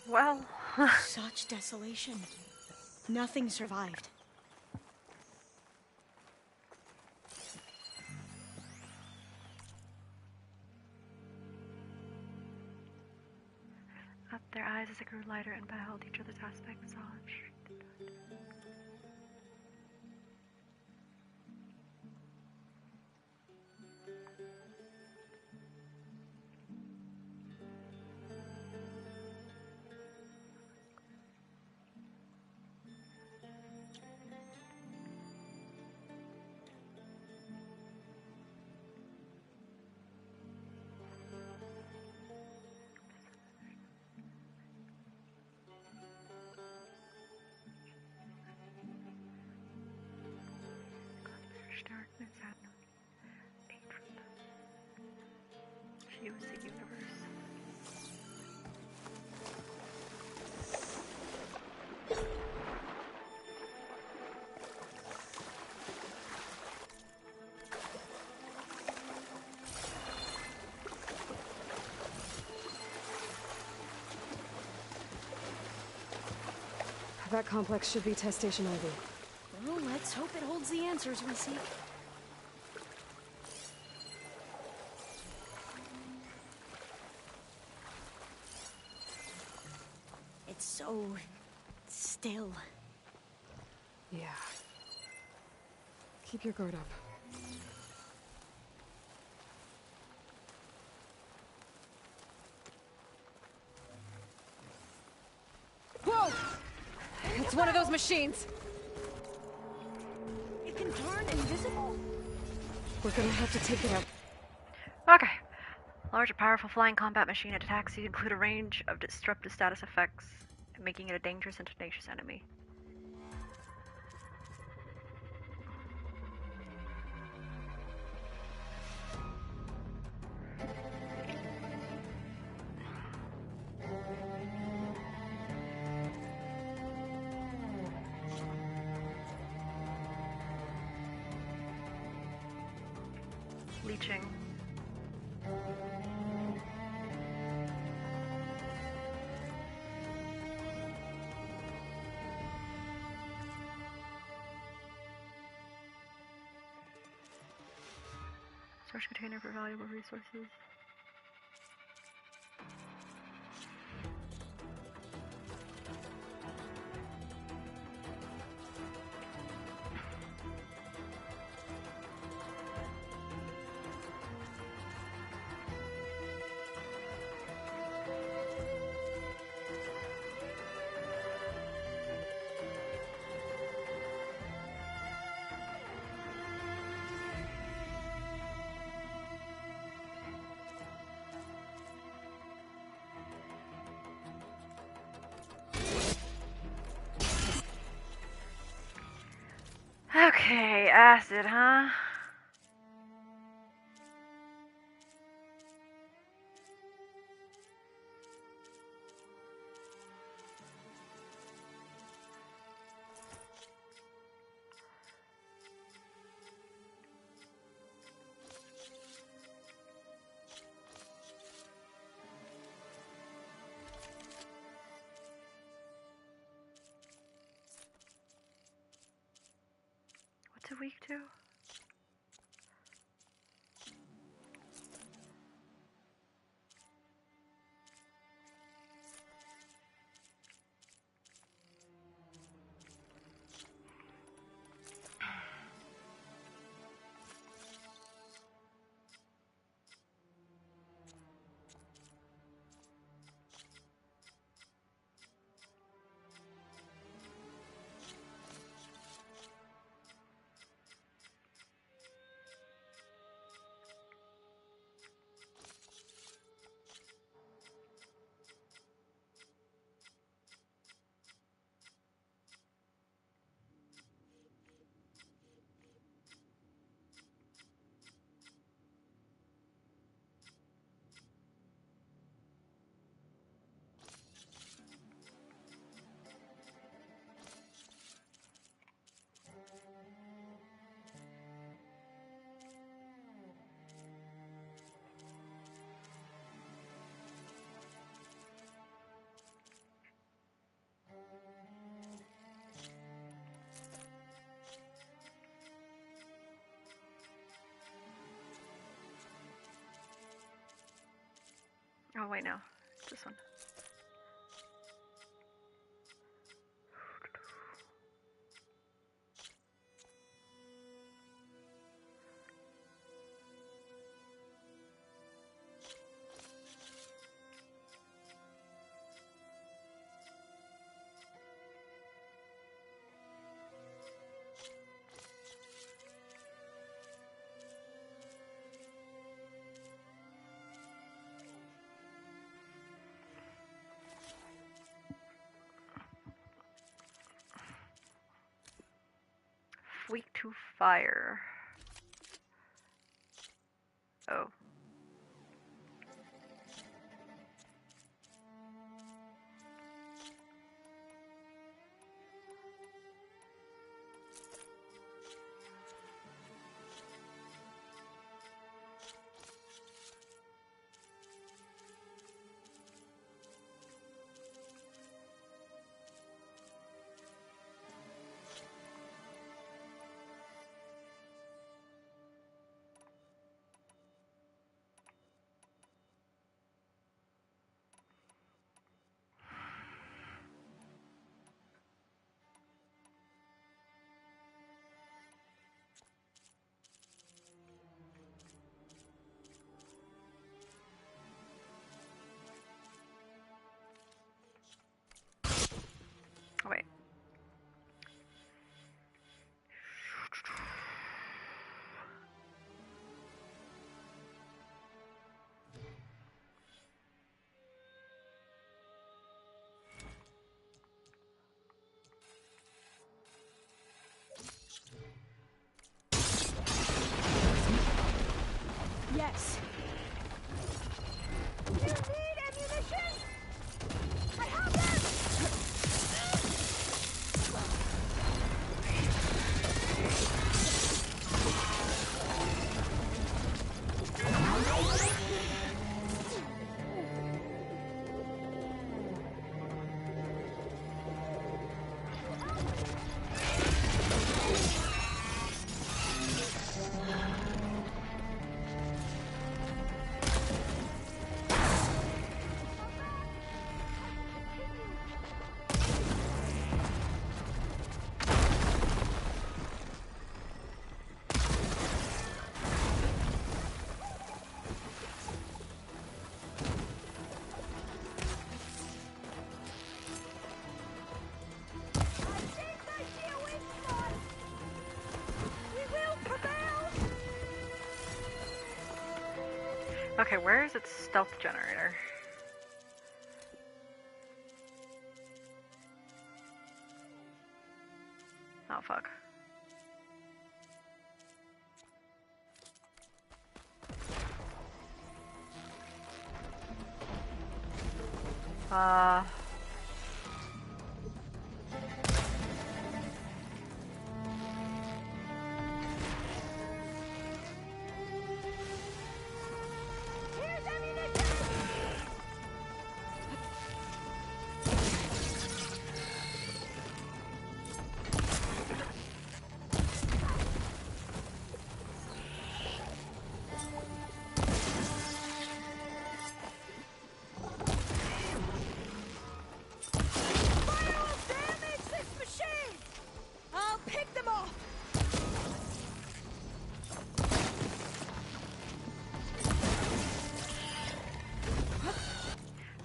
Well, Such desolation. Nothing survived. up their eyes as it grew lighter and beheld each other's aspects, saw and shrieked. Darkness had no aid from them. She was the universe. That complex should be Test Station Ivy. Well, let's hope it holds the answers we seek. It's so still. Yeah. Keep your guard up. Whoa! It's one of those machines! It can We're gonna have to take it out. Okay. Large and powerful flying combat machine attacks include a range of disruptive status effects, making it a dangerous and tenacious enemy. Leeching. Storage container for valuable resources. Okay, acid, huh? What's a week to? Oh wait, no, it's this one. Weak to fire. Oh. Yes. You need ammunition? I have them! Okay, where is its stealth generator? Oh, fuck.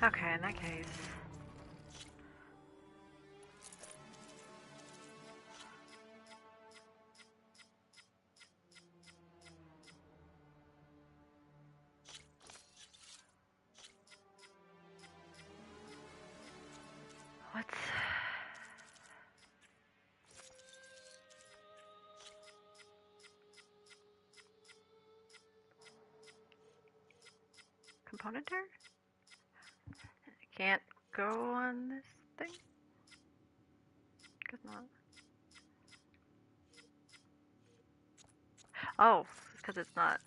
Okay, in that case. What's... Componenter? Can't go on this thing? Guess not. Oh, it's because it's not.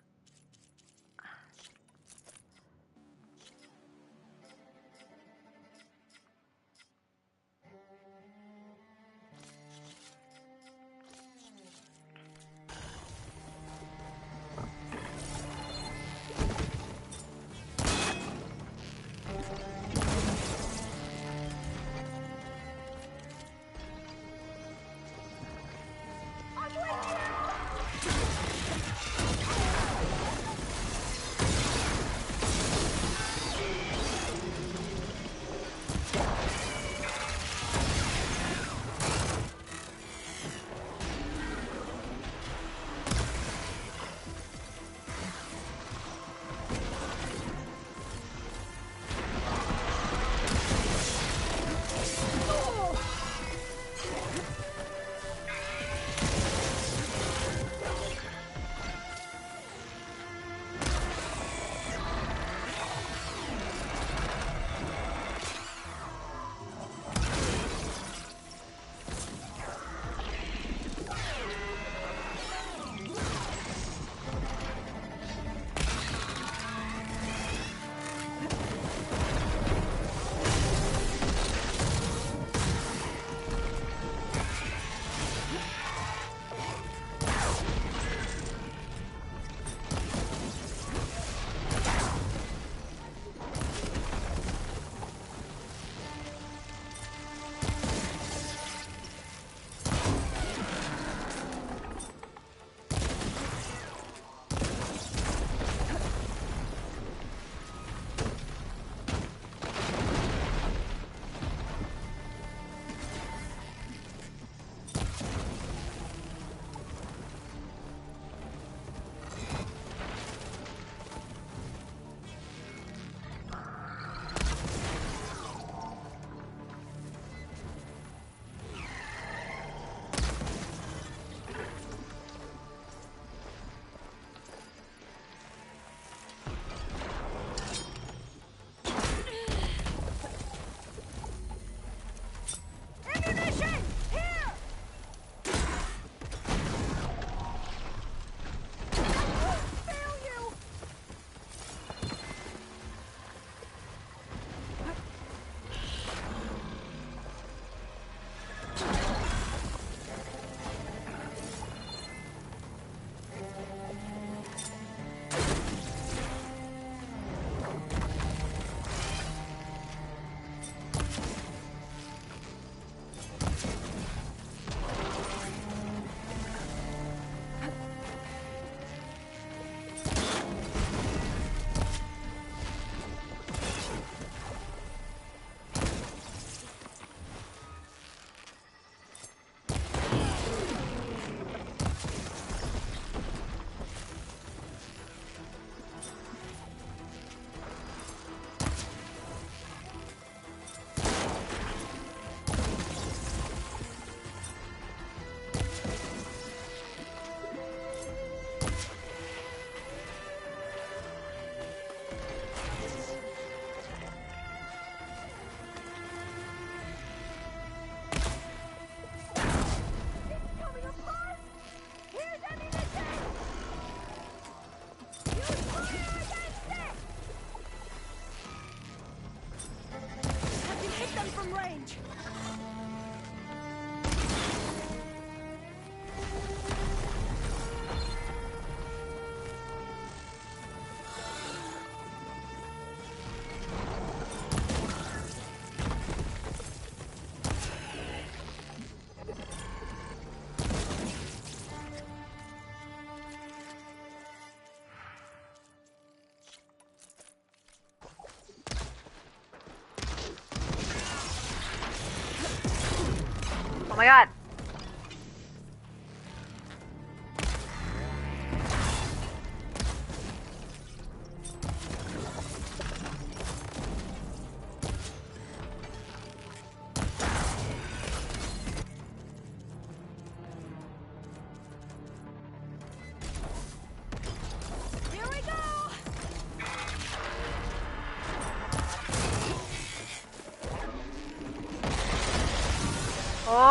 my god.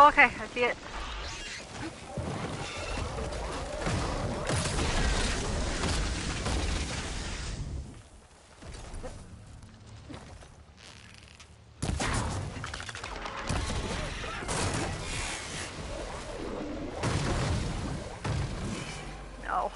Okay, I see it. No.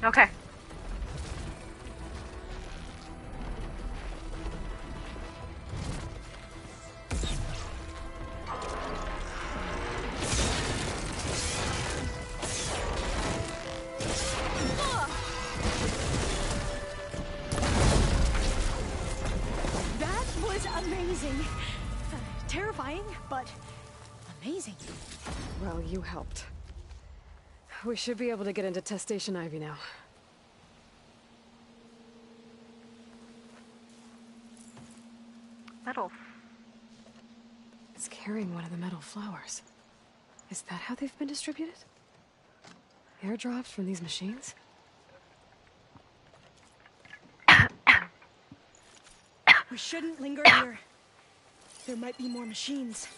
Okay. That was amazing. Terrifying, but amazing. Well, you helped. We should be able to get into Test Station Ivy now. Metal. It's carrying one of the metal flowers. Is that how they've been distributed? Airdrops from these machines? We shouldn't linger here. There might be more machines.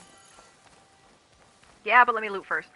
Yeah, but let me loot first.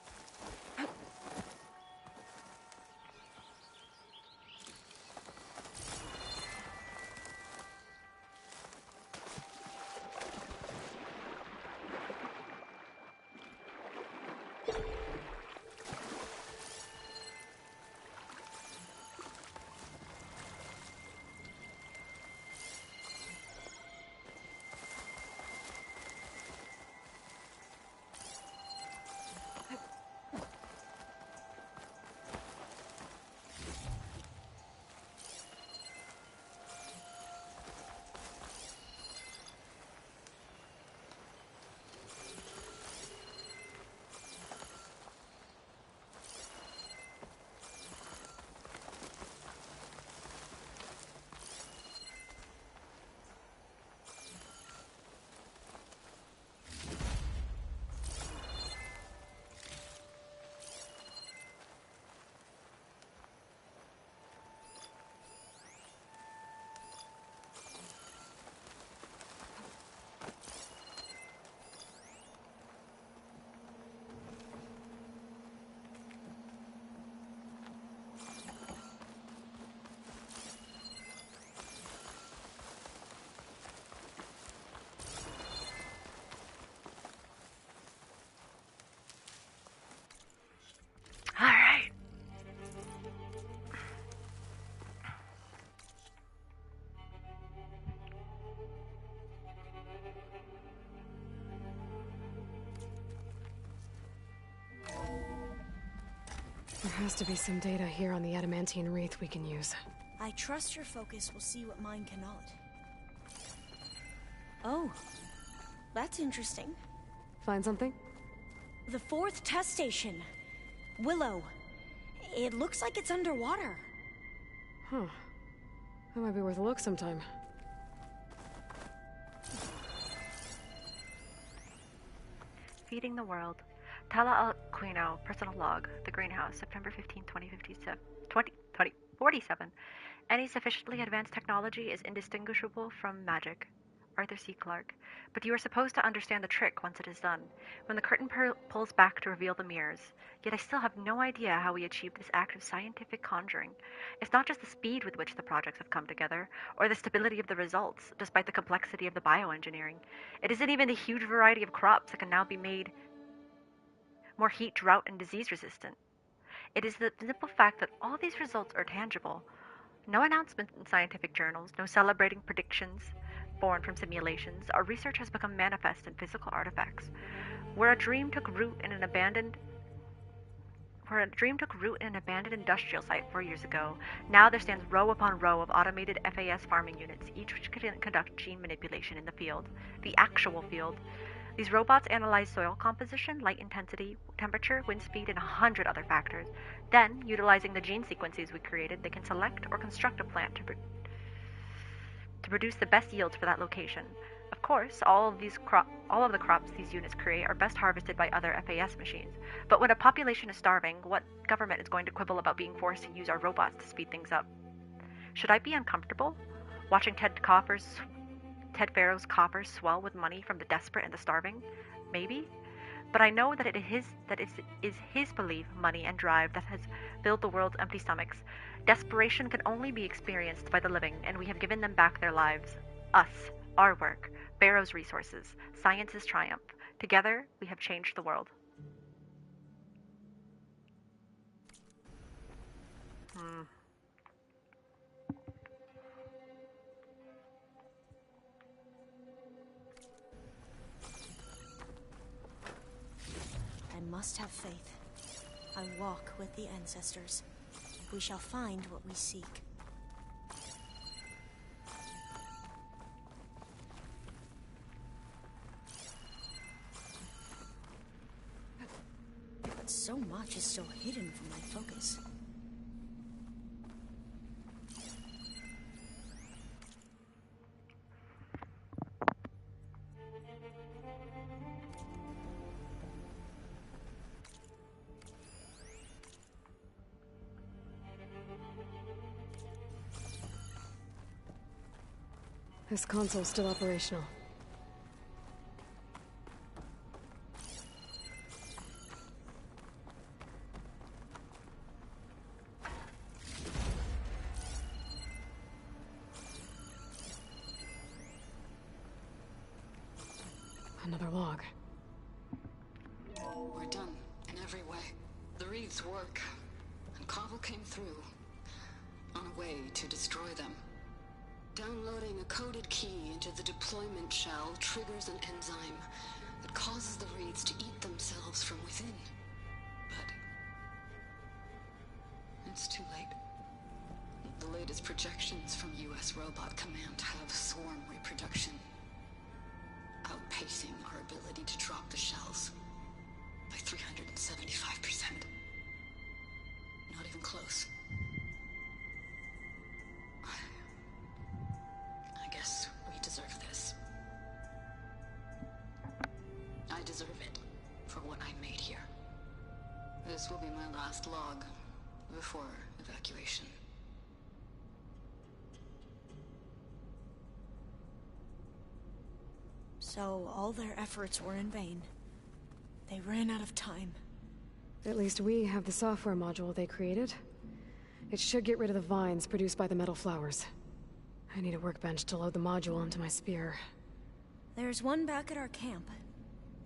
Alright. There has to be some data here on the adamantine wreath we can use. I trust your focus will see what mine cannot. Oh, that's interesting. Find something? The 4th test station. Willow. It looks like it's underwater. Huh. That might be worth a look sometime. Feeding the World. Tala Alquino, personal log, the greenhouse, September 15, 2047. Any sufficiently advanced technology is indistinguishable from magic. Arthur C. Clarke, but you are supposed to understand the trick once it is done, when the curtain pulls back to reveal the mirrors. Yet I still have no idea how we achieved this act of scientific conjuring. It's not just the speed with which the projects have come together, or the stability of the results, despite the complexity of the bioengineering. It isn't even the huge variety of crops that can now be made more heat, drought, and disease resistant. It is the simple fact that all these results are tangible. No announcement in scientific journals, no celebrating predictions born from simulations. Our research has become manifest in physical artifacts. Where a dream took root in an abandoned industrial site 4 years ago, now there stands row upon row of automated FAS farming units, each which can conduct gene manipulation in the field, the actual field. These robots analyze soil composition, light intensity, temperature, wind speed, and 100 other factors. Then, utilizing the gene sequences we created, they can select or construct a plant to produce the best yields for that location. Of course, all of the crops these units create are best harvested by other FAS machines. But when a population is starving, what government is going to quibble about being forced to use our robots to speed things up? Should I be uncomfortable watching Ted Pharaoh's coffers swell with money from the desperate and the starving? Maybe. But I know that it is his belief, money, and drive that has filled the world's empty stomachs. Desperation can only be experienced by the living, and we have given them back their lives. Us. Our work. Barrow's resources. Science's triumph. Together, we have changed the world. I must have faith. I walk with the ancestors. We shall find what we seek. But so much is still hidden from my focus. This console's still operational. Another log. We're done in every way. The reeds work, and Cobble came through on a way to destroy them. Downloading a coded key into the deployment shell triggers an enzyme that causes the reeds to eat themselves from within. But it's too late. The latest projections from US Robot Command have swarm reproduction, outpacing our ability to drop the shells by 375%. Not even close. I guess we deserve this. I deserve it for what I made here. This will be my last log before evacuation. So all their efforts were in vain. They ran out of time. At least we have the software module they created. It should get rid of the vines produced by the metal flowers. I need a workbench to load the module into my spear. There's one back at our camp.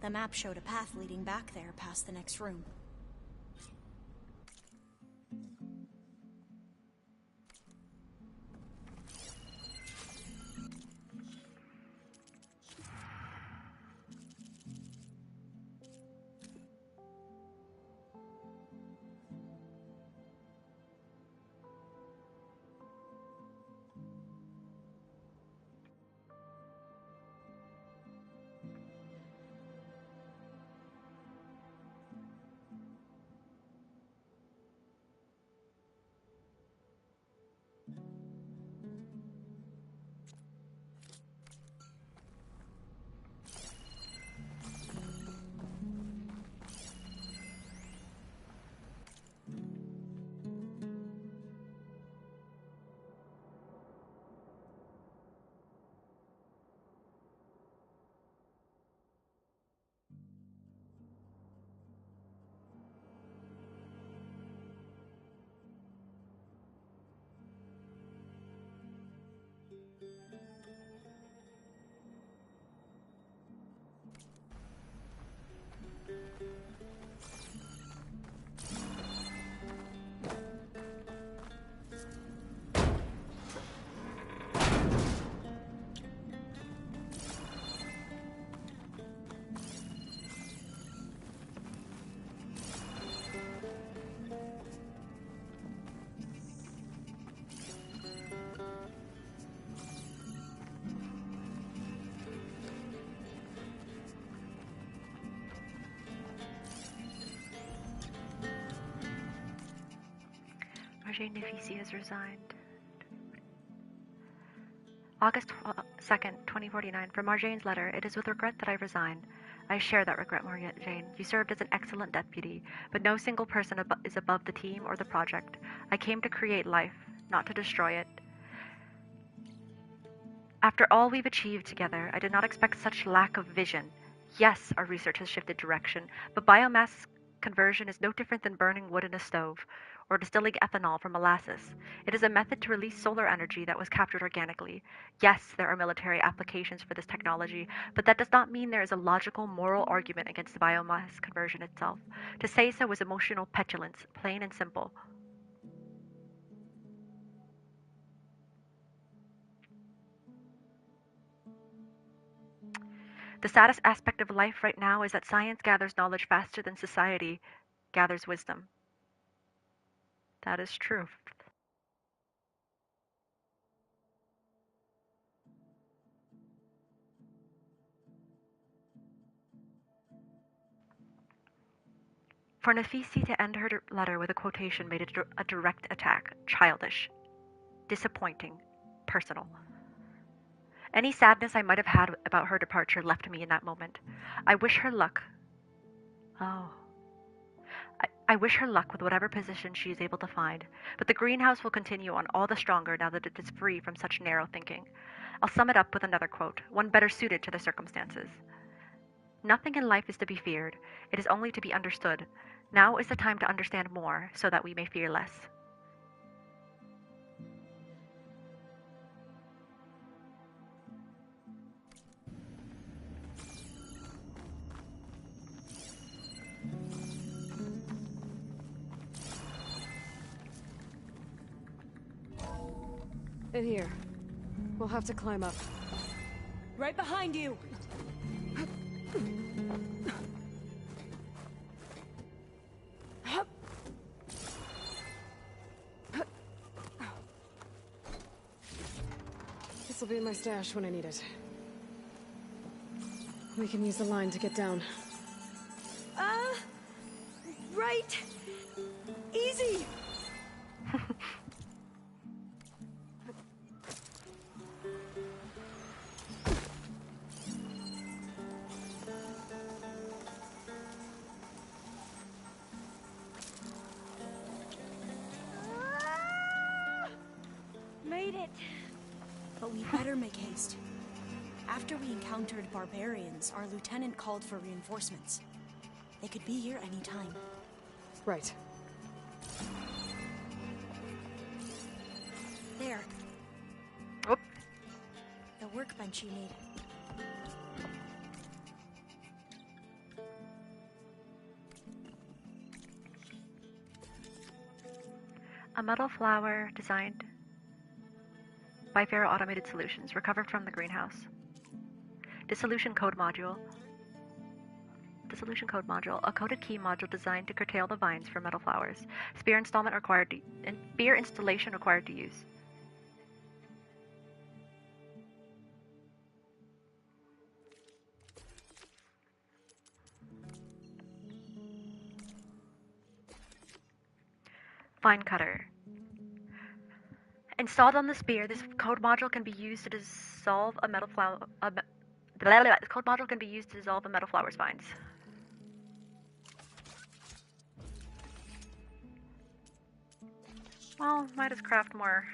The map showed a path leading back there past the next room. Marjane Nefisi has resigned. August 2nd, 2049. From Marjane's letter, it is with regret that I resign. I share that regret, Marjane. You served as an excellent deputy, but no single person is above the team or the project. I came to create life, not to destroy it. After all we've achieved together, I did not expect such lack of vision. Yes, our research has shifted direction, but biomass conversion is no different than burning wood in a stove, or distilling ethanol from molasses. It is a method to release solar energy that was captured organically. Yes, there are military applications for this technology, but that does not mean there is a logical, moral argument against biomass conversion itself. To say so was emotional petulance, plain and simple. The saddest aspect of life right now is that science gathers knowledge faster than society gathers wisdom. That is true. For Nefisi to end her letter with a quotation made it a direct attack. Childish. Disappointing. Personal. Any sadness I might have had about her departure left me in that moment. I wish her luck. Oh. I wish her luck with whatever position she is able to find, but the greenhouse will continue on all the stronger now that it is free from such narrow thinking. I'll sum it up with another quote, one better suited to the circumstances. Nothing in life is to be feared, it is only to be understood. Now is the time to understand more, so that we may fear less. In here. We'll have to climb up. Right behind you! This'll be in my stash when I need it. We can use the line to get down. Right! Easy! Made it! But we better make haste. After we encountered barbarians, our lieutenant called for reinforcements. They could be here any time. Right. There. Oop. The workbench you need. A metal flower designed by Faro Automated Solutions, recovered from the greenhouse. Dissolution code module. Dissolution code module, a coded key module designed to curtail the vines for metal flowers. Spear installation required to use. Vine cutter. Installed on the spear, this code module can be used to dissolve a metal flower. This code module can be used to dissolve a metal flower's vines. Well, might as craft more.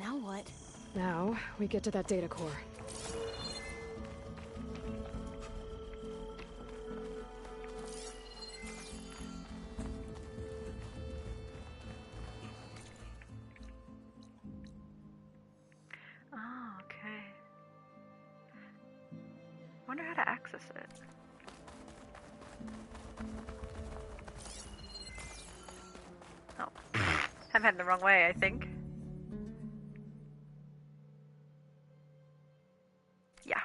Now what? Now, we get to that data core. Oh, okay. Wonder how to access it. Oh, I'm heading the wrong way, I think. Yeah.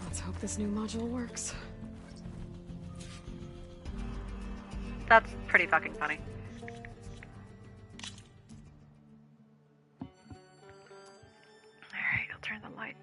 Let's hope this new module works. That's pretty fucking funny. Alright, I'll turn the light.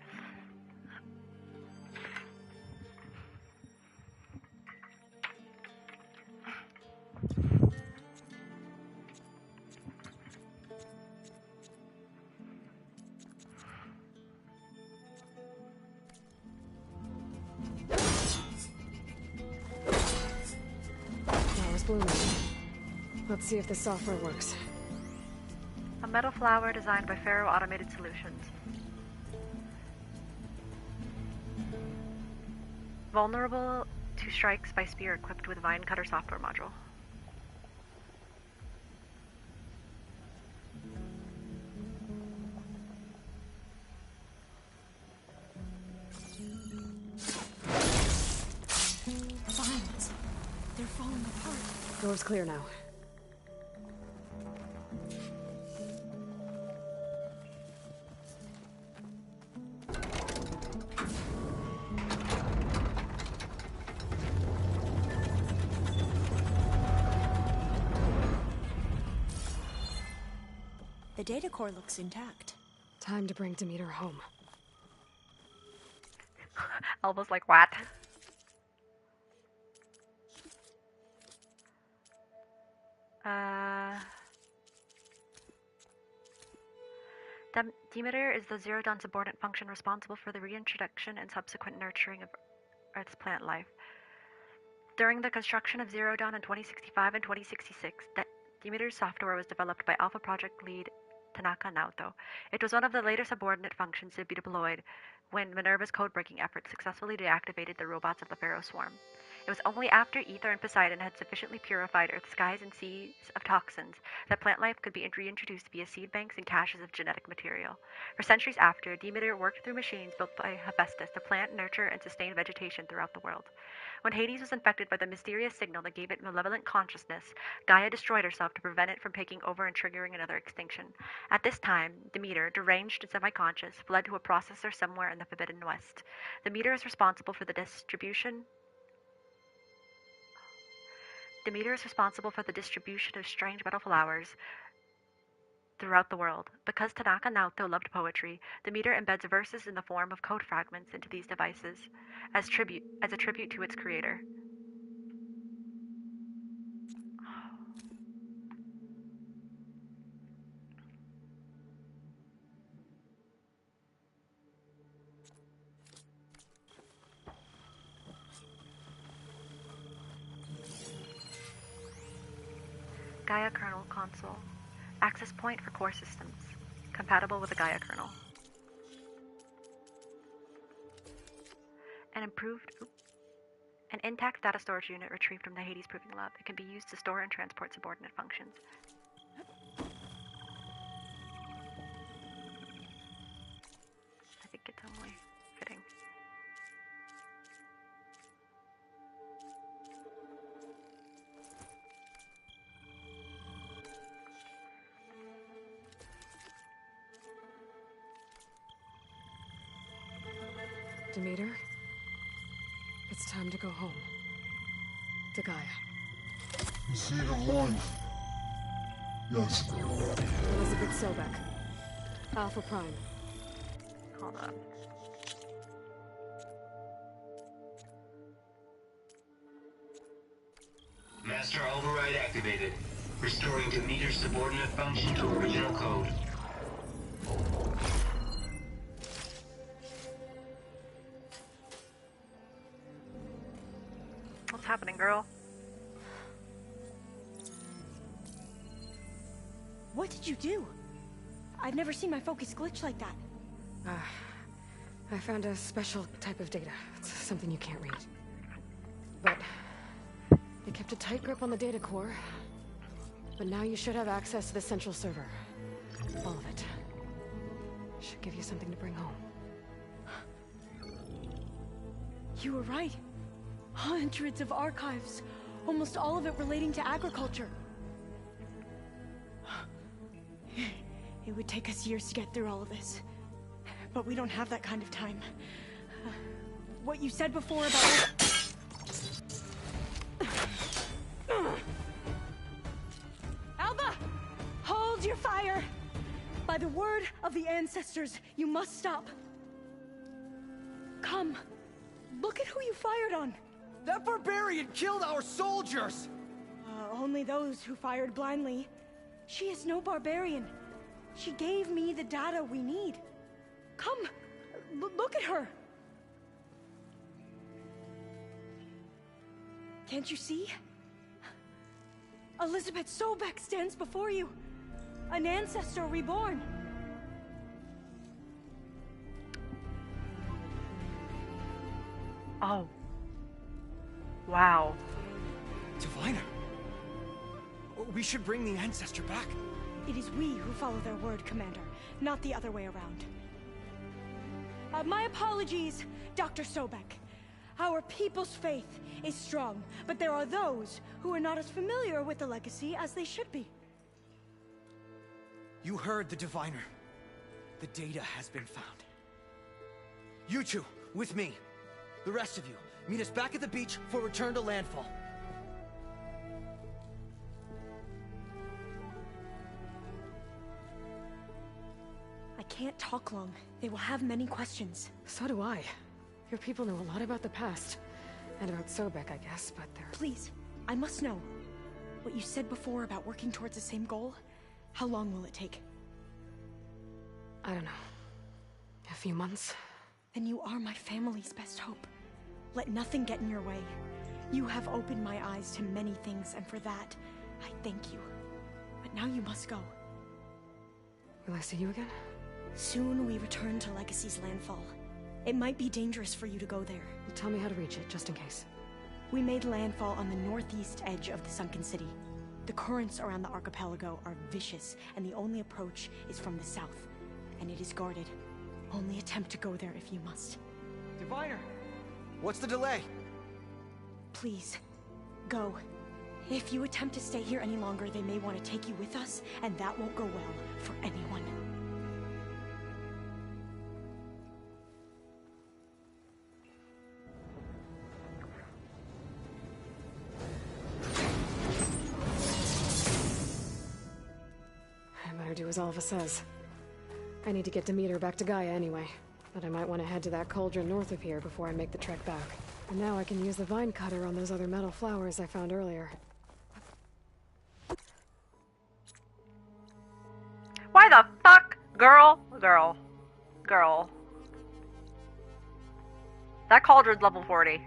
Flowers blooming. Let's see if this software works. A metal flower designed by Faro Automated Solutions. Vulnerable to strikes by spear equipped with Vine Cutter software module. Vines. They're falling apart. Door's clear now. The data core looks intact. Time to bring Demeter home. Almost like what? Demeter is the Zero Dawn subordinate function responsible for the reintroduction and subsequent nurturing of Earth's plant life. During the construction of Zero Dawn in 2065 and 2066, Demeter's software was developed by Alpha Project lead Tanaka Naoto. It was one of the later subordinate functions to be deployed when Minerva's code-breaking efforts successfully deactivated the robots of the Pharaoh swarm. It was only after Ether and Poseidon had sufficiently purified Earth's skies and seas of toxins that plant life could be reintroduced via seed banks and caches of genetic material. For centuries after, Demeter worked through machines built by Hephaestus to plant, nurture, and sustain vegetation throughout the world. When Hades was infected by the mysterious signal that gave it malevolent consciousness, Gaia destroyed herself to prevent it from taking over and triggering another extinction. At this time, Demeter, deranged and semi-conscious, fled to a processor somewhere in the Forbidden West. Demeter is responsible for the distribution of strange metal flowers throughout the world. Because Tanaka Naoto loved poetry, Demeter embeds verses in the form of code fragments into these devices as a tribute to its creator. Gaia kernel console. Access point for core systems. Compatible with the Gaia kernel. An intact data storage unit retrieved from the Hades Proving Lab. It can be used to store and transport subordinate functions. I think it's only fitting. Demeter, it's time to go home. To Gaia. The seed of life. Yes. Elizabeth Sobek. Alpha Prime. Hold on. Master override activated. Restoring Demeter's subordinate function to original code. What's happening, girl? What did you do? I've never seen my focus glitch like that. I found a special type of data. It's something you can't read. But it kept a tight grip on the data core. But now you should have access to the central server. All of it. Should give you something to bring home. You were right. Hundreds of archives. Almost all of it relating to agriculture. It would take us years to get through all of this. But we don't have that kind of time. What you said before about... Alba! Hold your fire! By the word of the ancestors, you must stop. Come. Look at who you fired on. That barbarian killed our soldiers! Only those who fired blindly. She is no barbarian. She gave me the data we need. Come, look at her. Can't you see? Elizabeth Sobek stands before you. An ancestor reborn. Oh. Wow. Diviner. We should bring the ancestor back. It is we who follow their word, Commander, not the other way around. My apologies, Dr. Sobek. Our people's faith is strong, but there are those who are not as familiar with the legacy as they should be. You heard the Diviner. The data has been found. You two, with me. The rest of you, meet us back at the beach for return to landfall. I can't talk long. They will have many questions. So do I. Your people know a lot about the past. And about Sobek, I guess, but they're... Please, I must know. What you said before about working towards the same goal, how long will it take? I don't know. A few months? Then you are my family's best hope. Let nothing get in your way. You have opened my eyes to many things, and for that, I thank you. But now you must go. Will I see you again? Soon we return to Legacy's landfall. It might be dangerous for you to go there. Well, tell me how to reach it, just in case. We made landfall on the northeast edge of the sunken city. The currents around the archipelago are vicious, and the only approach is from the south. And it is guarded. Only attempt to go there if you must. Diviner! What's the delay? Please, go. If you attempt to stay here any longer, they may want to take you with us, and that won't go well for anyone. I better do as Alva says. I need to get Demeter back to Gaia anyway, but I might want to head to that cauldron north of here before I make the trek back. And now I can use the vine cutter on those other metal flowers I found earlier. Why the fuck? Girl. That cauldron's level 40.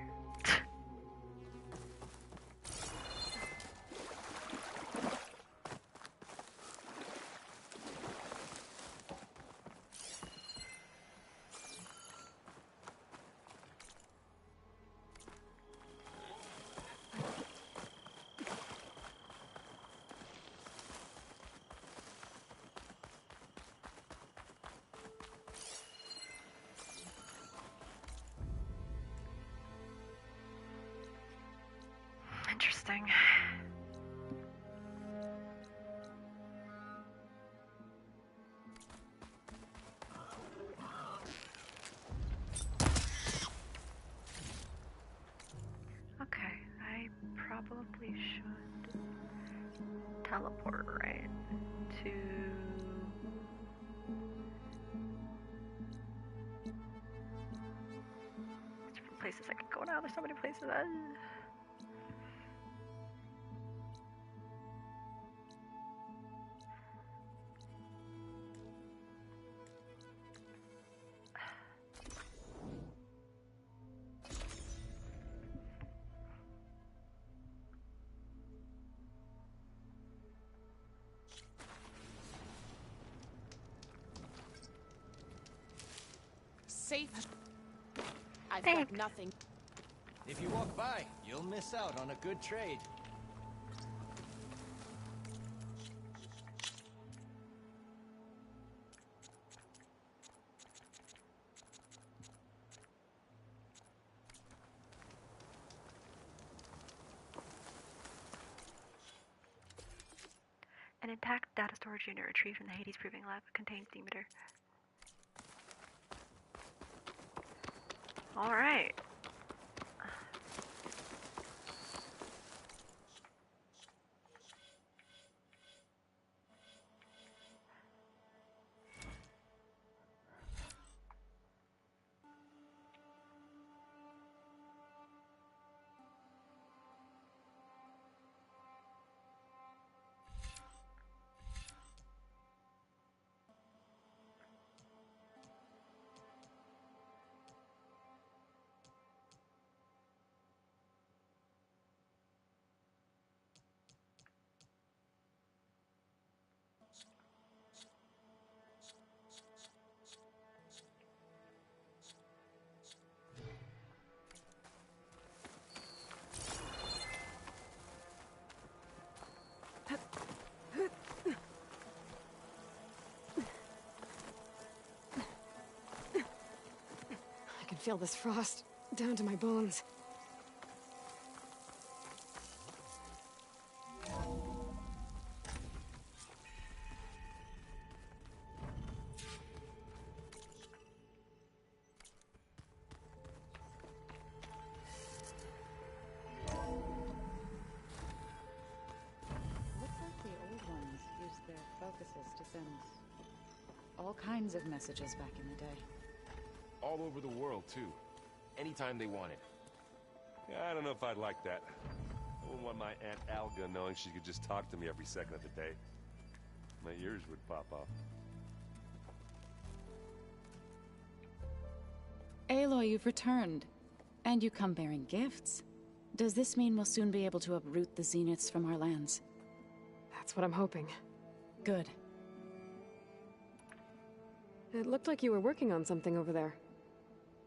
probably should teleport right to... There's different places I could go now. There's so many places. Safe. I've got nothing. If you walk by, you'll miss out on a good trade. An intact data storage unit retrieved from the Hades Proving Lab contains Demeter. Alright. I can feel this frost down to my bones. To send all kinds of messages back in the day. All over the world, too. Anytime they wanted. Yeah, I don't know if I'd like that. I wouldn't want my Aunt Alga knowing she could just talk to me every second of the day. My ears would pop off. Aloy, you've returned. And you come bearing gifts. Does this mean we'll soon be able to uproot the Zeniths from our lands? That's what I'm hoping. Good. It looked like you were working on something over there.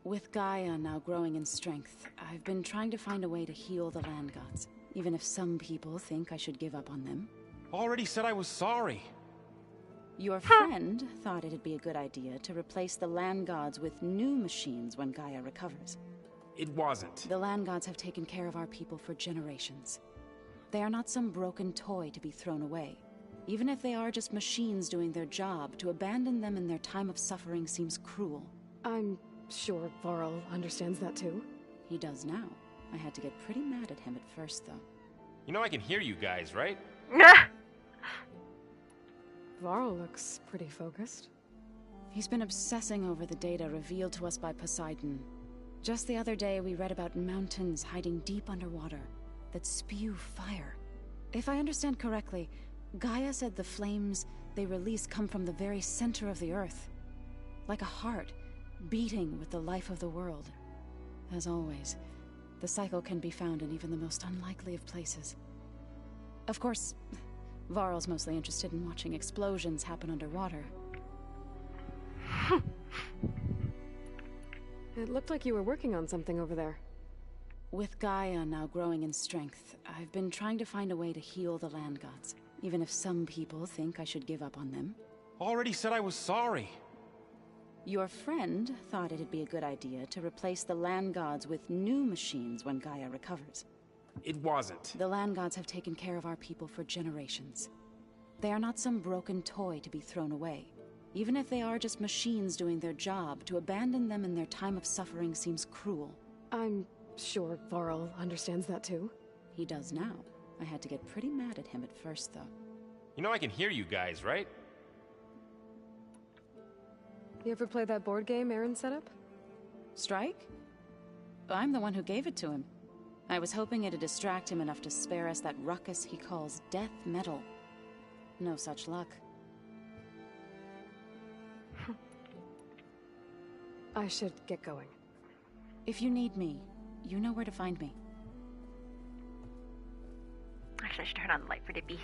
With Gaia now growing in strength, I've been trying to find a way to heal the land gods, even if some people think I should give up on them. Already said I was sorry. Your friend thought it'd be a good idea to replace the land gods with new machines when Gaia recovers. It wasn't. The land gods have taken care of our people for generations. They are not some broken toy to be thrown away. Even if they are just machines doing their job, to abandon them in their time of suffering seems cruel. I'm sure Varl understands that too. He does now. I had to get pretty mad at him at first, though. You know I can hear you guys, right? Varl looks pretty focused. He's been obsessing over the data revealed to us by Poseidon. Just the other day, we read about mountains hiding deep underwater that spew fire. If I understand correctly, Gaia said the flames they release come from the very center of the earth. Like a heart, beating with the life of the world. As always, the cycle can be found in even the most unlikely of places. Of course, Varl's mostly interested in watching explosions happen underwater. It looked like you were working on something over there. With Gaia now growing in strength, I've been trying to find a way to heal the land gods. Even if some people think I should give up on them. Already said I was sorry. Your friend thought it'd be a good idea to replace the land gods with new machines when Gaia recovers. It wasn't. The land gods have taken care of our people for generations. They are not some broken toy to be thrown away. Even if they are just machines doing their job, to abandon them in their time of suffering seems cruel. I'm sure Varl understands that too. He does now. I had to get pretty mad at him at first, though. You know I can hear you guys, right? You ever play that board game Aaron set up? Strike? I'm the one who gave it to him. I was hoping it'd distract him enough to spare us that ruckus he calls death metal. No such luck. I should get going. If you need me, you know where to find me. Actually, I should turn on the light for Dippy.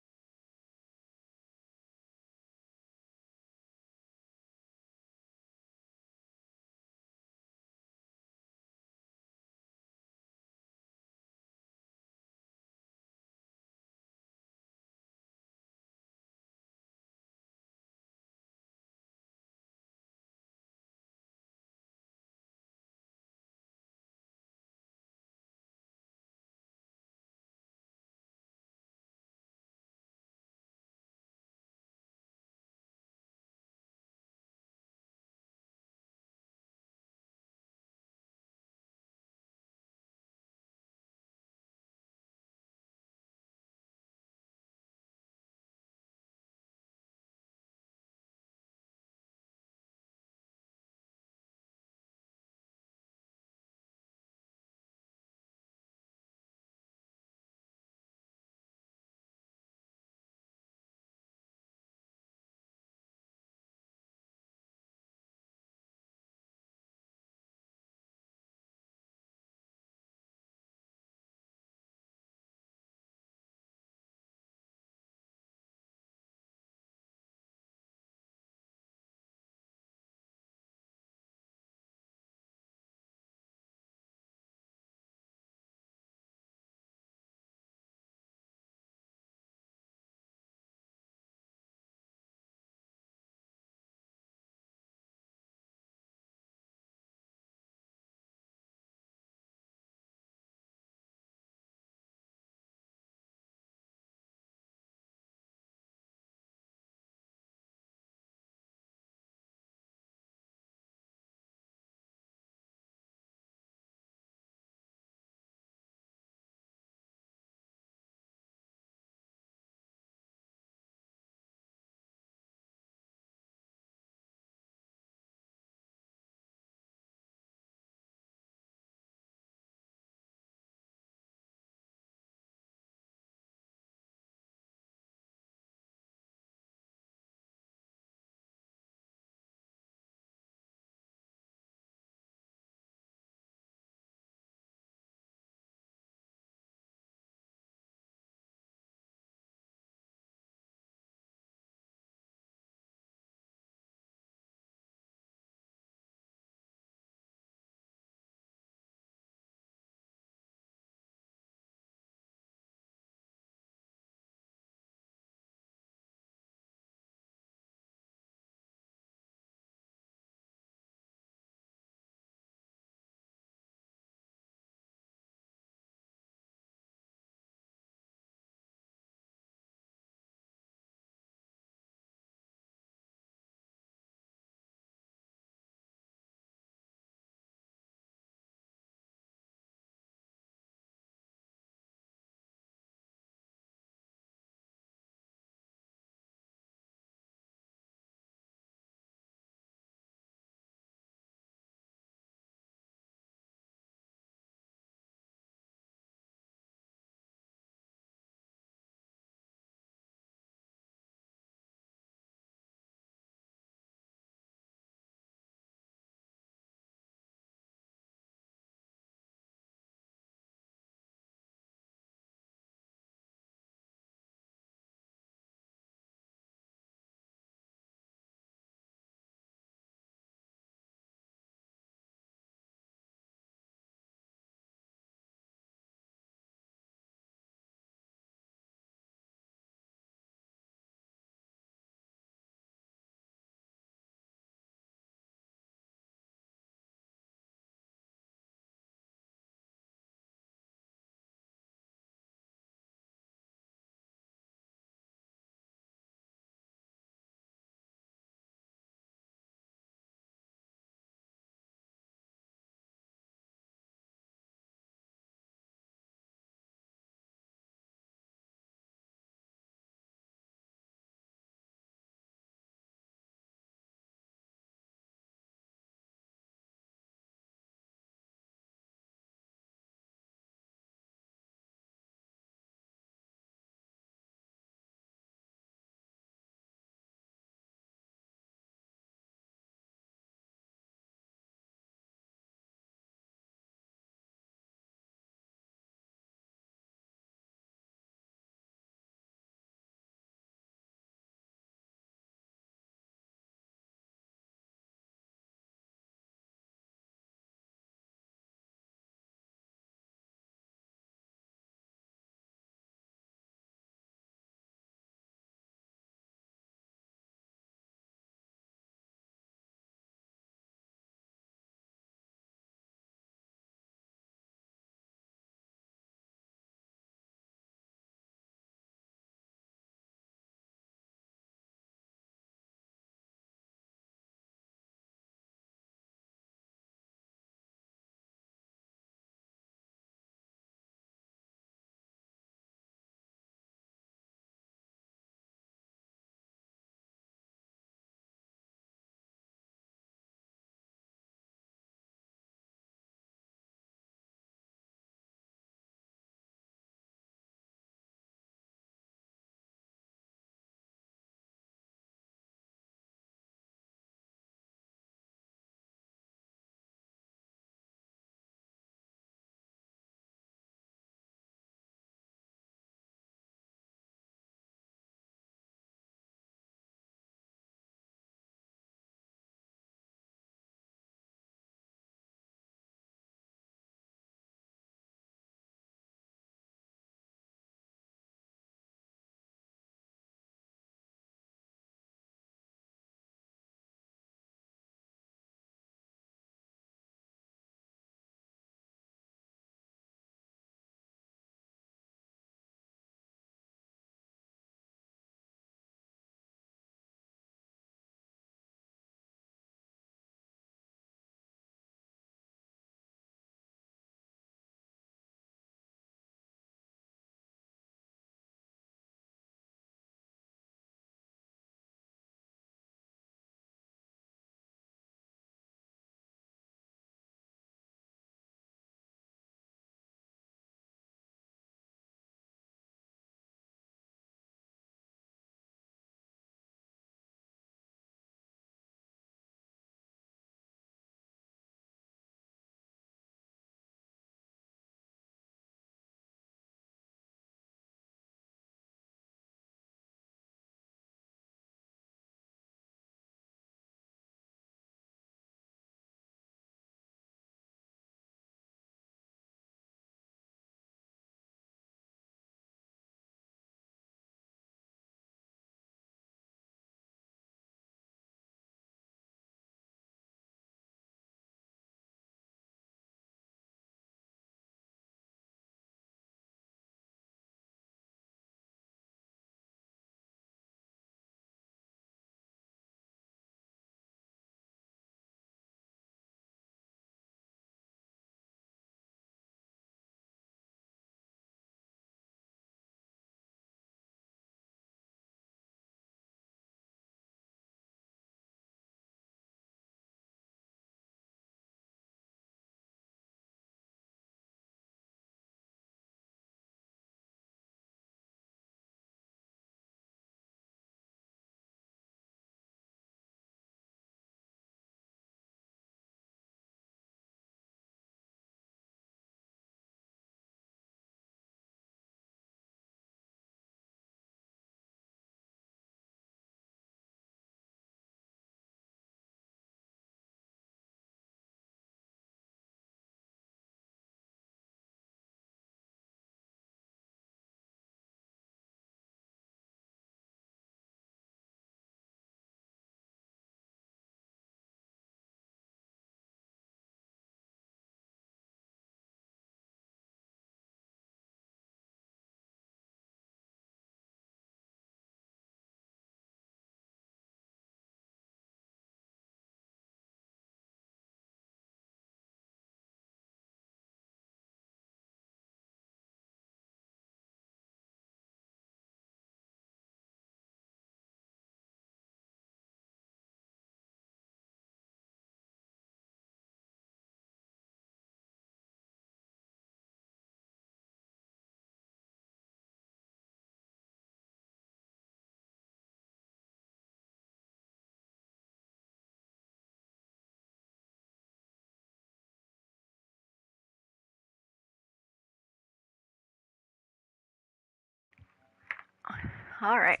All right.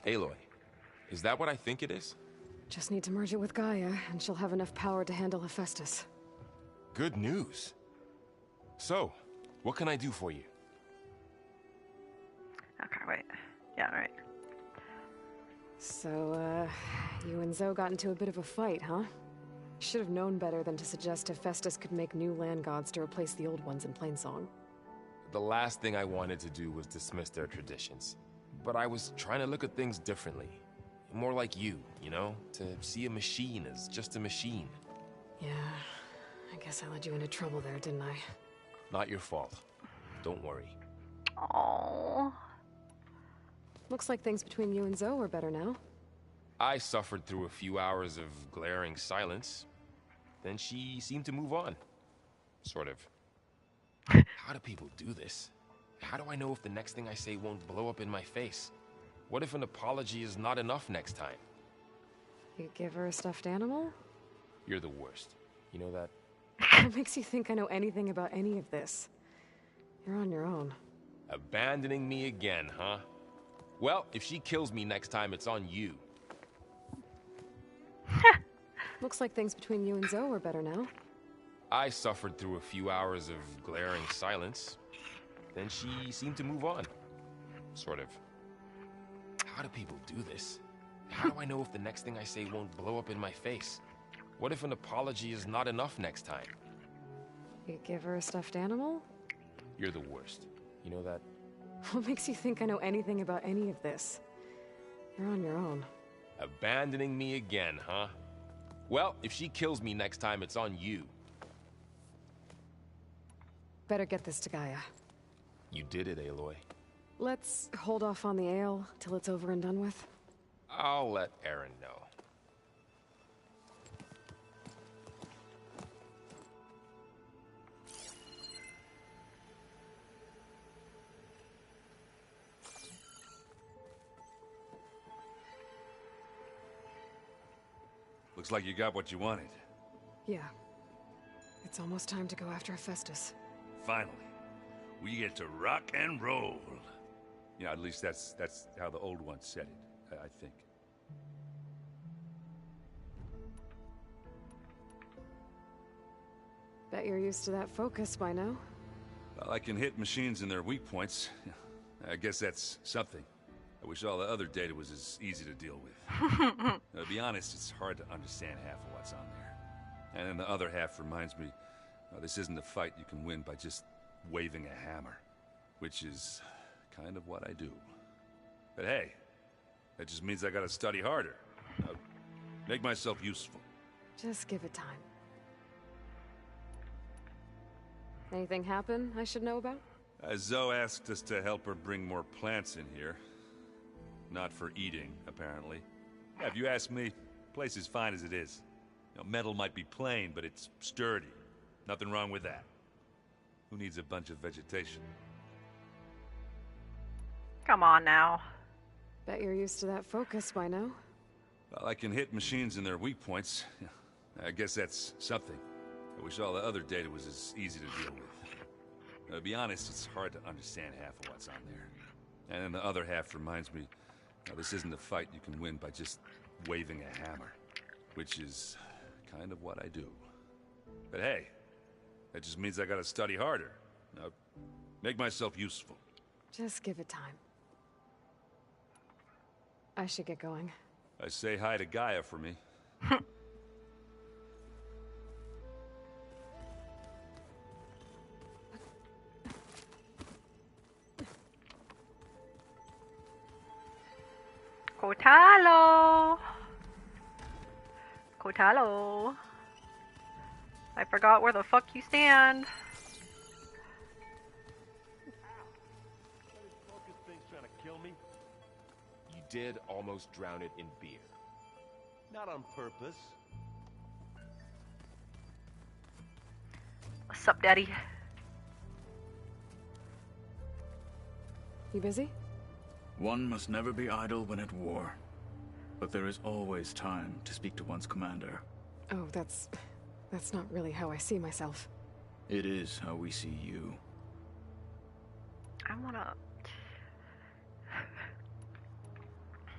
Aloy, is that what I think it is? Just need to merge it with Gaia, and she'll have enough power to handle Hephaestus. Good news. So, what can I do for you? Okay, wait. Yeah, right. So, you and Zoe got into a bit of a fight, huh? Should have known better than to suggest Hephaestus could make new land gods to replace the old ones in Plainsong. The last thing I wanted to do was dismiss their traditions. But I was trying to look at things differently. More like you know? To see a machine as just a machine. Yeah, I guess I led you into trouble there, didn't I? Not your fault. Don't worry. Oh. Looks like things between you and Zoe are better now. I suffered through a few hours of glaring silence. Then she seemed to move on. Sort of. How do people do this? How do I know if the next thing I say won't blow up in my face? What if an apology is not enough next time? You give her a stuffed animal? You're the worst. You know that? What makes you think I know anything about any of this? You're on your own. Abandoning me again, huh? Well, if she kills me next time, it's on you. Looks like things between you and Zoe are better now. I suffered through a few hours of glaring silence. Then she seemed to move on. Sort of. How do people do this? How do I know if the next thing I say won't blow up in my face? What if an apology is not enough next time? You give her a stuffed animal? You're the worst. You know that? What makes you think I know anything about any of this? You're on your own. Abandoning me again, huh? Well, if she kills me next time, it's on you. Better get this to Gaia. You did it, Aloy. Let's hold off on the ale till it's over and done with. I'll let Aaron know. Looks like you got what you wanted. Yeah. It's almost time to go after Hephaestus. Finally. We get to rock and roll. Yeah, at least that's how the old ones said it, I think. Bet you're used to that focus by now. Well, I can hit machines in their weak points. I guess that's something. I wish all the other data was as easy to deal with. To be honest, it's hard to understand half of what's on there. And then the other half reminds me, this isn't a fight you can win by just waving a hammer, which is kind of what I do. But hey, that just means I gotta study harder. Make myself useful. Just give it time. Anything happen I should know about? Zoe asked us to help her bring more plants in here. Not for eating, apparently. Yeah, if you ask me, the place is fine as it is. Metal might be plain, but it's sturdy. Nothing wrong with that. Who needs a bunch of vegetation? Come on now. Bet you're used to that focus by now. Well, I can hit machines in their weak points. I guess that's something. I wish all the other data was as easy to deal with. To be honest, it's hard to understand half of what's on there. And then the other half reminds me, this isn't a fight you can win by just waving a hammer. Which is kind of what I do. But hey, that just means I gotta study harder. Make myself useful. Just give it time. I should get going. I say hi to Gaia for me. Kotallo! Kotalo. I forgot where the fuck you stand. Trying to kill me? You did almost drown it in beer. Not on purpose. What's up, Daddy? You busy? One must never be idle when at war. But there is always time to speak to one's commander. Oh, that's not really how I see myself. It is how we see you. I wanna...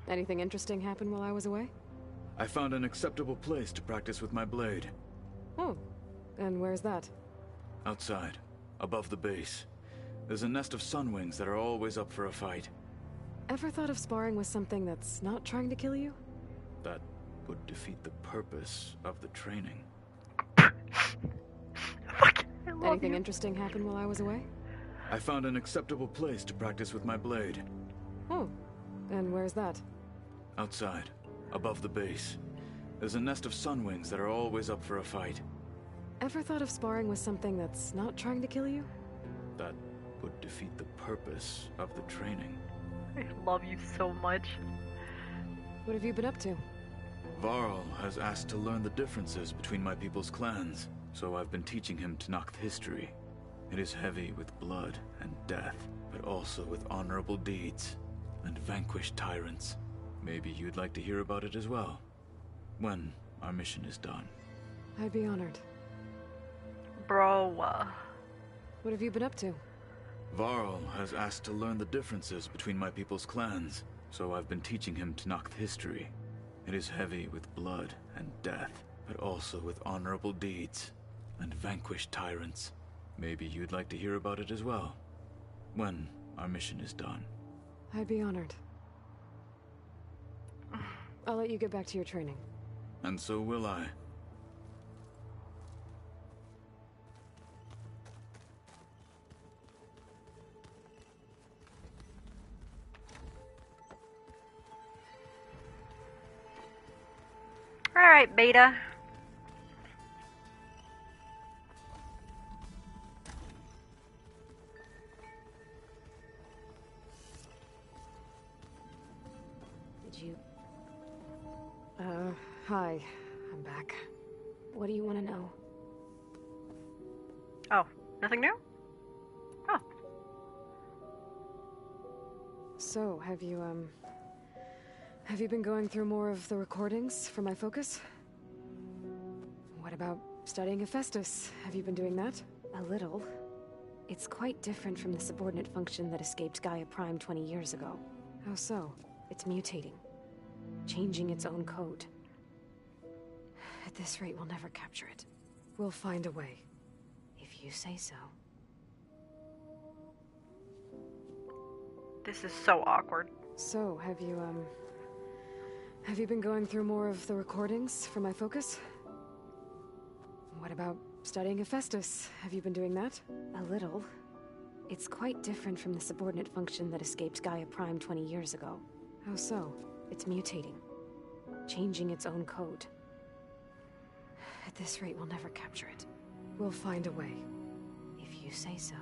Anything interesting happen while I was away? I found an acceptable place to practice with my blade. Oh, and where's that? Outside, above the base. There's a nest of sunwings that are always up for a fight. Ever thought of sparring with something that's not trying to kill you? That would defeat the purpose of the training. Anything interesting happen while I was away? I found an acceptable place to practice with my blade. Oh, and where's that? Outside, above the base. There's a nest of sunwings that are always up for a fight. Ever thought of sparring with something that's not trying to kill you? That would defeat the purpose of the training. I love you so much. What have you been up to? Varl has asked to learn the differences between my people's clans, so I've been teaching him Tenakth history. It is heavy with blood and death, but also with honorable deeds and vanquished tyrants. Maybe you'd like to hear about it as well, when our mission is done. I'd be honored. Bro. What have you been up to? Varl has asked to learn the differences between my people's clans, so I've been teaching him Tenakth history. It is heavy with blood and death, but also with honorable deeds and vanquished tyrants. Maybe you'd like to hear about it as well, when our mission is done. I'd be honored. I'll let you get back to your training. And so will I. Alright, Beta. Did you... Hi. I'm back. What do you want to know? Oh, nothing new? Oh. So, have you been going through more of the recordings for my focus? What about studying Hephaestus? Have you been doing that? A little. It's quite different from the subordinate function that escaped Gaia Prime 20 years ago. How so? It's mutating. Changing its own code. At this rate, we'll never capture it. We'll find a way. If you say so. This is so awkward. So, have you been going through more of the recordings for my focus? What about studying Hephaestus? Have you been doing that? A little. It's quite different from the subordinate function that escaped Gaia Prime 20 years ago. How so? It's mutating. Changing its own code. At this rate, we'll never capture it. We'll find a way. If you say so.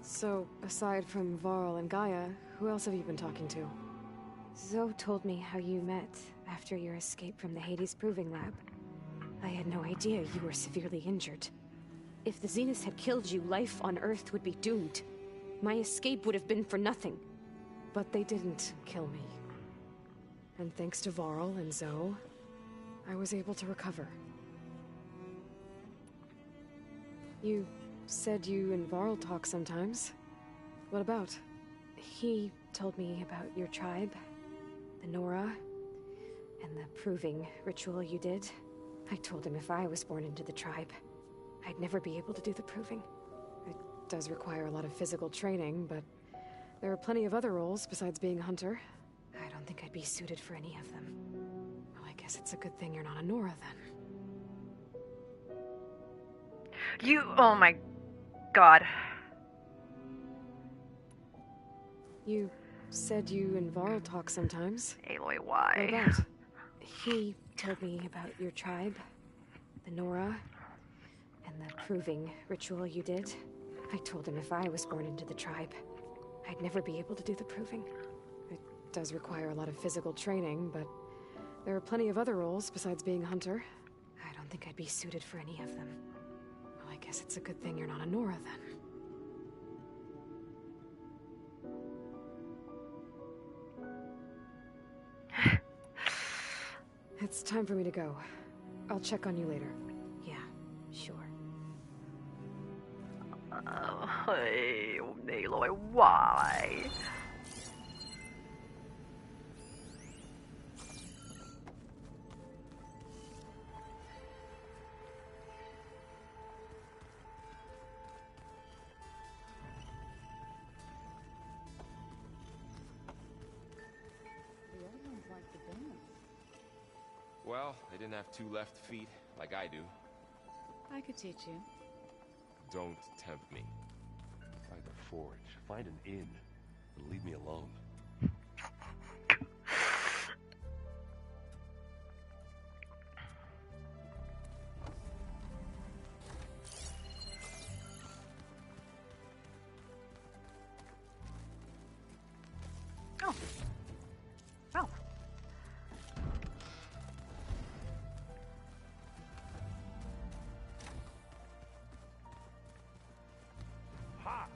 So, aside from Varl and Gaia, who else have you been talking to? Zoe told me how you met after your escape from the Hades Proving Lab. I had no idea you were severely injured. If the Zeniths had killed you, life on Earth would be doomed. My escape would have been for nothing. But they didn't kill me. And thanks to Varl and Zoe, I was able to recover. You said you and Varl talk sometimes. What about? He told me about your tribe, the Nora, and the proving ritual you did. I told him if I was born into the tribe, I'd never be able to do the proving. It does require a lot of physical training, but there are plenty of other roles besides being a hunter. I don't think I'd be suited for any of them. Well, I guess it's a good thing you're not a Nora, then. Oh my god. You said you and Varl talk sometimes. Aloy, why? What about? He told me about your tribe, the Nora, and the proving ritual you did. I told him if I was born into the tribe, I'd never be able to do the proving. It does require a lot of physical training, but there are plenty of other roles besides being a hunter. I don't think I'd be suited for any of them. Well, I guess it's a good thing you're not a Nora, then. It's time for me to go. I'll check on you later. Yeah, sure. Hey, Aloy, why? Well, they didn't have two left feet, like I do. I could teach you. Don't tempt me. Find a forge, find an inn, and leave me alone. Oh. Oh. Ha!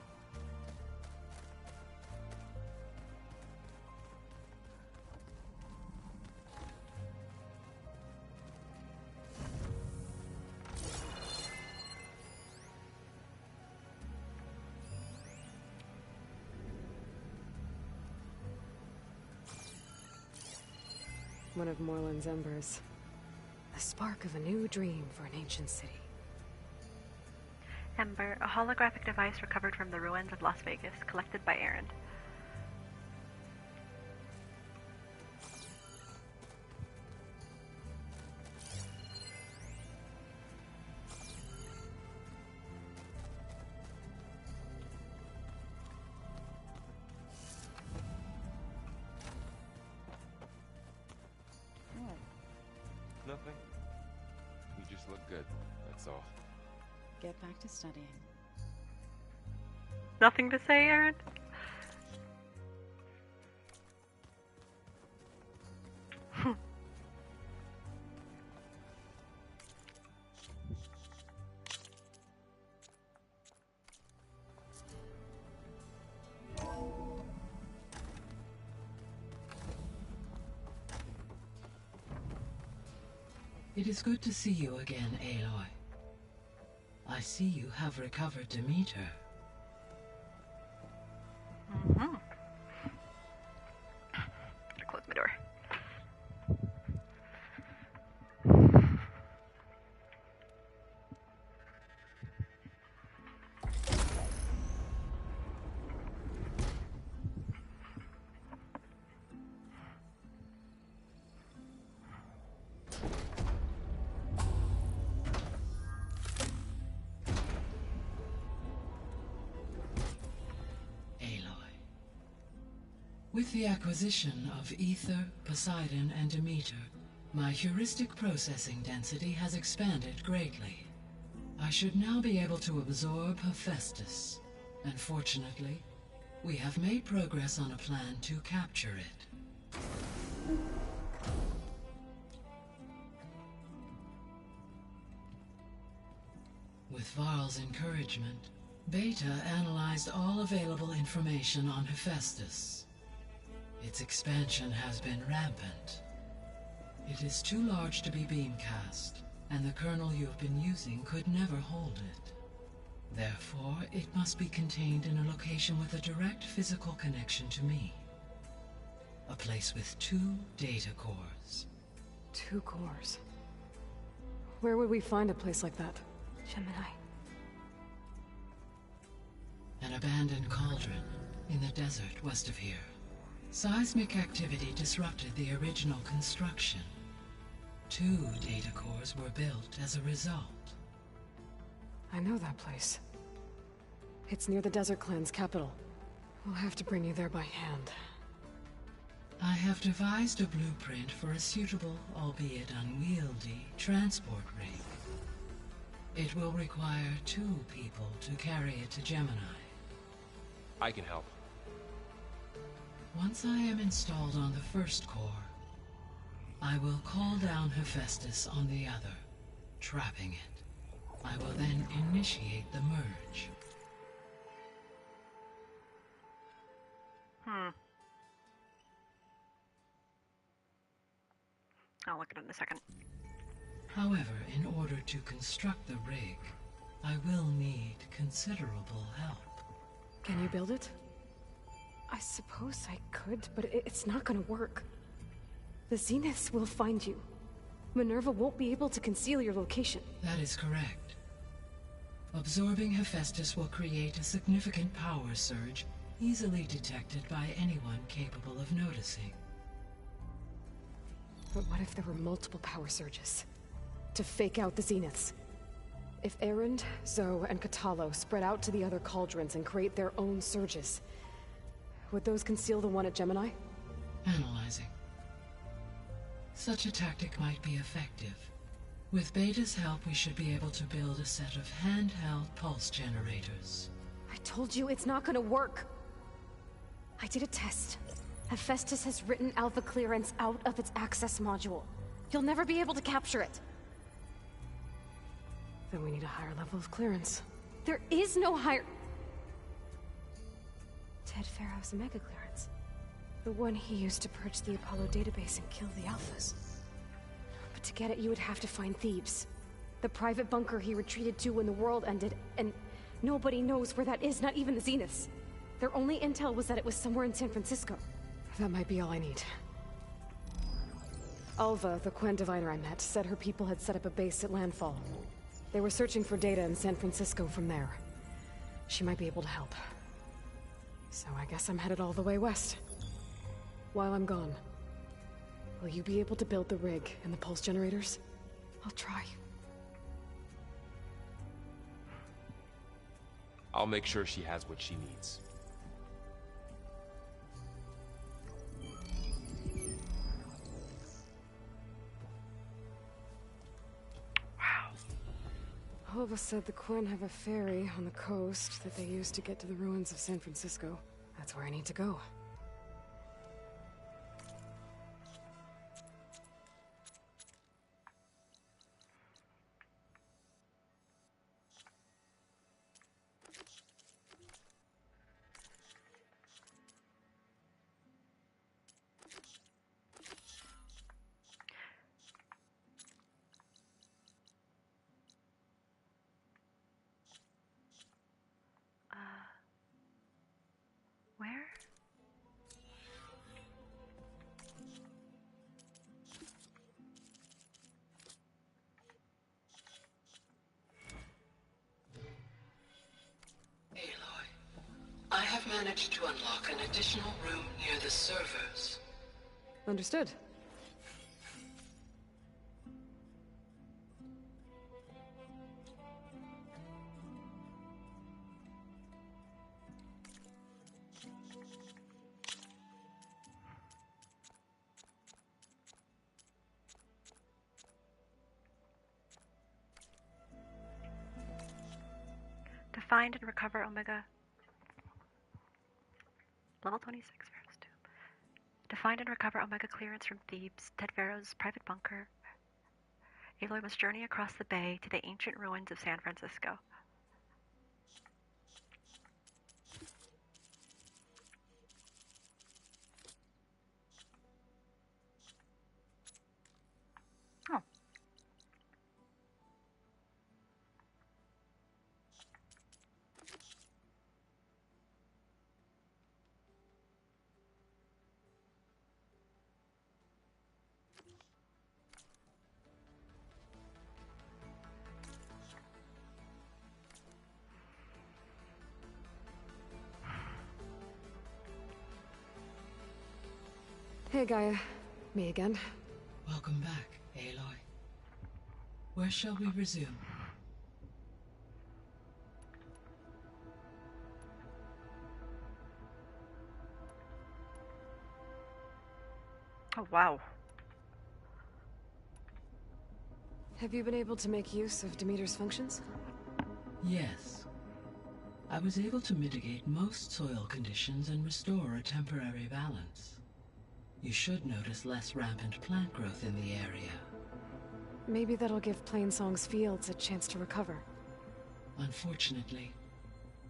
One of Morland's embers. The spark of a new dream for an ancient city. Ember, a holographic device recovered from the ruins of Las Vegas, collected by Erend. Nothing. You just look good, that's all. Get back to studying. Nothing to say, Erend? It is good to see you again, Aloy. I see you have recovered Demeter. Mm-hmm. Close my door. With the acquisition of Ether, Poseidon, and Demeter, my heuristic processing density has expanded greatly. I should now be able to absorb Hephaestus, and fortunately, we have made progress on a plan to capture it. With Varl's encouragement, Beta analyzed all available information on Hephaestus. Its expansion has been rampant. It is too large to be beamcast, and the kernel you have been using could never hold it. Therefore, it must be contained in a location with a direct physical connection to me. A place with 2 data cores. 2 cores? Where would we find a place like that? Gemini. An abandoned cauldron in the desert west of here. Seismic activity disrupted the original construction. 2 data cores were built as a result. I know that place. It's near the Desert Clan's capital. We'll have to bring you there by hand. I have devised a blueprint for a suitable, albeit unwieldy, transport rig. It will require 2 people to carry it to Gemini. I can help. Once I am installed on the first core, I will call down Hephaestus on the other, trapping it. I will then initiate the merge. I'll look at it in a second. However, in order to construct the rig, I will need considerable help. Can you build it? I suppose I could, but it's not gonna work. The Zeniths will find you. Minerva won't be able to conceal your location. That is correct. Absorbing Hephaestus will create a significant power surge, easily detected by anyone capable of noticing. But what if there were multiple power surges? To fake out the Zeniths? If Erend, Zoe, and Katalo spread out to the other cauldrons and create their own surges, would those conceal the one at Gemini? Analyzing. Such a tactic might be effective. With Beta's help, we should be able to build a set of handheld pulse generators. I told you it's not gonna work! I did a test. Hephaestus has written Alpha clearance out of its access module. You'll never be able to capture it. Then we need a higher level of clearance. There is no higher... Ted Pharaoh's Omega clearance. The one he used to purge the Apollo database and kill the Alphas. But to get it, you would have to find Thebes. The private bunker he retreated to when the world ended, and nobody knows where that is, not even the Zeniths. Their only intel was that it was somewhere in San Francisco. That might be all I need. Alva, the Quen diviner I met, said her people had set up a base at Landfall. They were searching for data in San Francisco from there. She might be able to help. So I guess I'm headed all the way west. While I'm gone, will you be able to build the rig and the pulse generators? I'll try. I'll make sure she has what she needs. Alva said the Quen have a ferry on the coast that they use to get to the ruins of San Francisco. That's where I need to go. Where? Aloy, I have managed to unlock an additional room near the servers. Understood. To find and recover Omega. Level 26, Pharaoh's Tomb. To find and recover Omega clearance from Thebes, Ted Pharaoh's private bunker, Aloy must journey across the bay to the ancient ruins of San Francisco. Oh. Hey, Gaia. Me again. Welcome back, Aloy. Where shall we resume? Oh, wow. Have you been able to make use of Demeter's functions? Yes. I was able to mitigate most soil conditions and restore a temporary balance. You should notice less rampant plant growth in the area. Maybe that'll give Plainsong's fields a chance to recover. Unfortunately,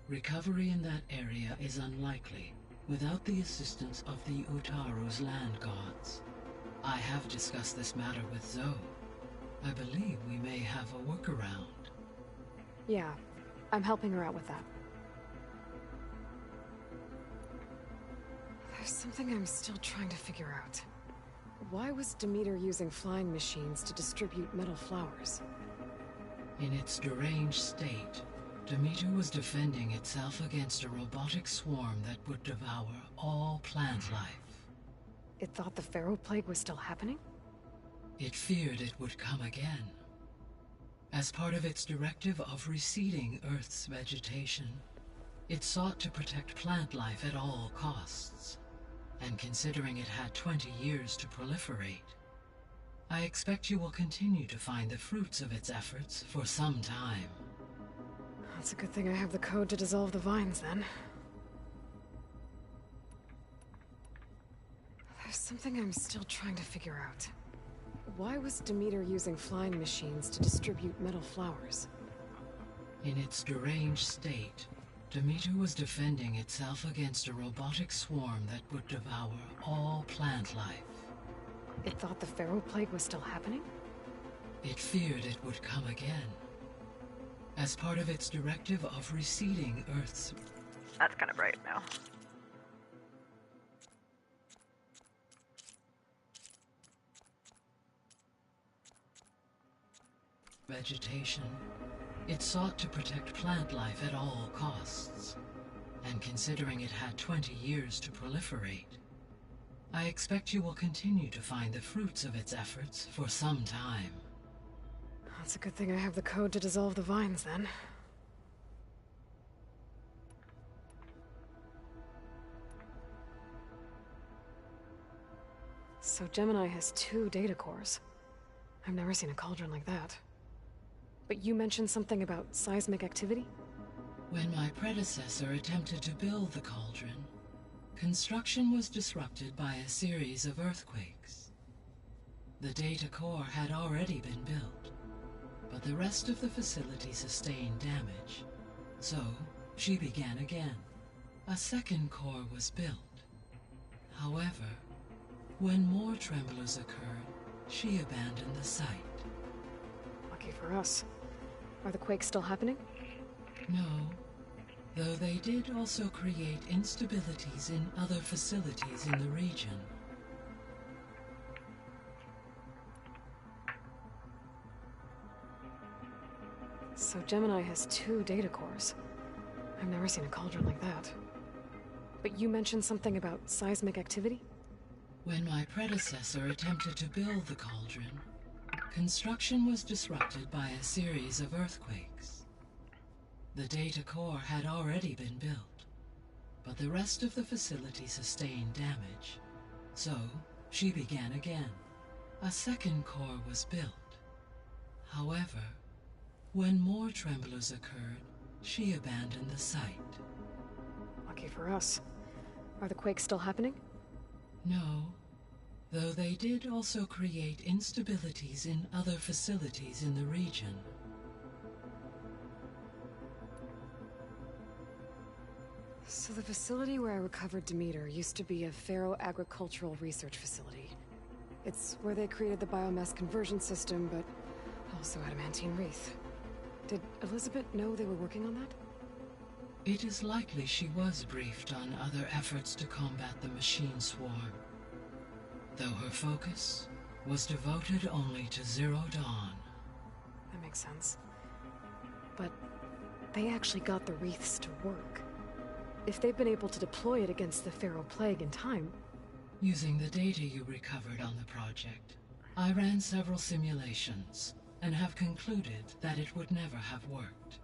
recovery in that area is unlikely without the assistance of the Utaru's land gods. I have discussed this matter with Zoe. I believe we may have a workaround. Yeah, I'm helping her out with that. There's something I'm still trying to figure out. Why was Demeter using flying machines to distribute metal flowers? In its deranged state, Demeter was defending itself against a robotic swarm that would devour all plant life. It thought the Pharaoh Plague was still happening? It feared it would come again. As part of its directive of receding Earth's vegetation, it sought to protect plant life at all costs. And considering it had 20 years to proliferate, I expect you will continue to find the fruits of its efforts for some time. That's a good thing I have the code to dissolve the vines, then. There's something I'm still trying to figure out. Why was Demeter using flying machines to distribute metal flowers? In its deranged state, Demeter was defending itself against a robotic swarm that would devour all plant life. It thought the Pharaoh Plague was still happening? It feared it would come again. As part of its directive of receding Earth's... That's kind of bright now. vegetation, it sought to protect plant life at all costs. And considering it had 20 years to proliferate, I expect you will continue to find the fruits of its efforts for some time. That's a good thing I have the code to dissolve the vines, then. So Gemini has 2 data cores. I've never seen a cauldron like that. But you mentioned something about seismic activity? When my predecessor attempted to build the cauldron, construction was disrupted by a series of earthquakes. The data core had already been built, but the rest of the facility sustained damage. So, she began again. A second core was built. However, when more tremblers occurred, she abandoned the site. Lucky for us. Are the quakes still happening? No, though they did also create instabilities in other facilities in the region. So Gemini has 2 data cores. I've never seen a cauldron like that. But you mentioned something about seismic activity? When my predecessor attempted to build the cauldron, construction was disrupted by a series of earthquakes. The data core had already been built, but the rest of the facility sustained damage. So, she began again. A second core was built. However, when more tremblers occurred, she abandoned the site. Lucky for us. Are the quakes still happening? No, though they did also create instabilities in other facilities in the region. So the facility where I recovered Demeter used to be a Pharaoh agricultural research facility. It's where they created the biomass conversion system, but also adamantine wreath. Did Elizabeth know they were working on that? It is likely she was briefed on other efforts to combat the machine swarm, though her focus was devoted only to Zero Dawn. That makes sense. But they actually got the wreaths to work. If they've been able to deploy it against the Pharaoh Plague in time... Using the data you recovered on the project, I ran several simulations and have concluded that it would never have worked.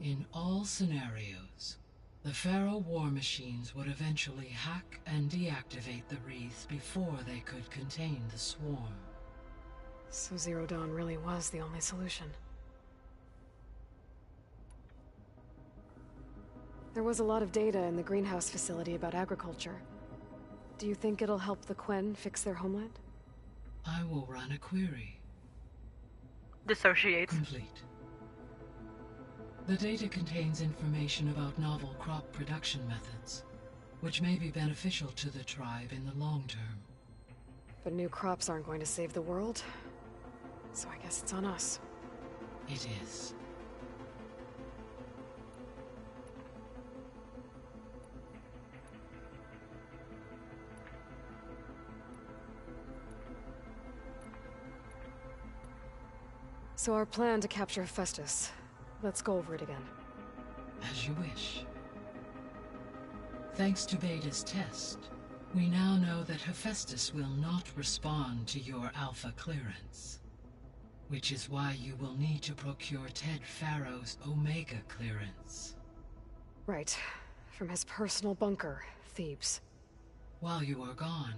In all scenarios, The Pharaoh war machines would eventually hack and deactivate the wreaths before they could contain the swarm. So Zero Dawn really was the only solution. There was a lot of data in the greenhouse facility about agriculture. Do you think it'll help the Quen fix their homeland? I will run a query. Dissociates. Complete. The data contains information about novel crop production methods, which may be beneficial to the tribe in the long term. But new crops aren't going to save the world, so I guess it's on us. It is. So our plan to capture Hephaestus. Let's go over it again. As you wish. Thanks to Beta's test, we now know that Hephaestus will not respond to your Alpha clearance. Which is why you will need to procure Ted Pharaoh's Omega clearance. Right. From his personal bunker, Thebes. While you are gone,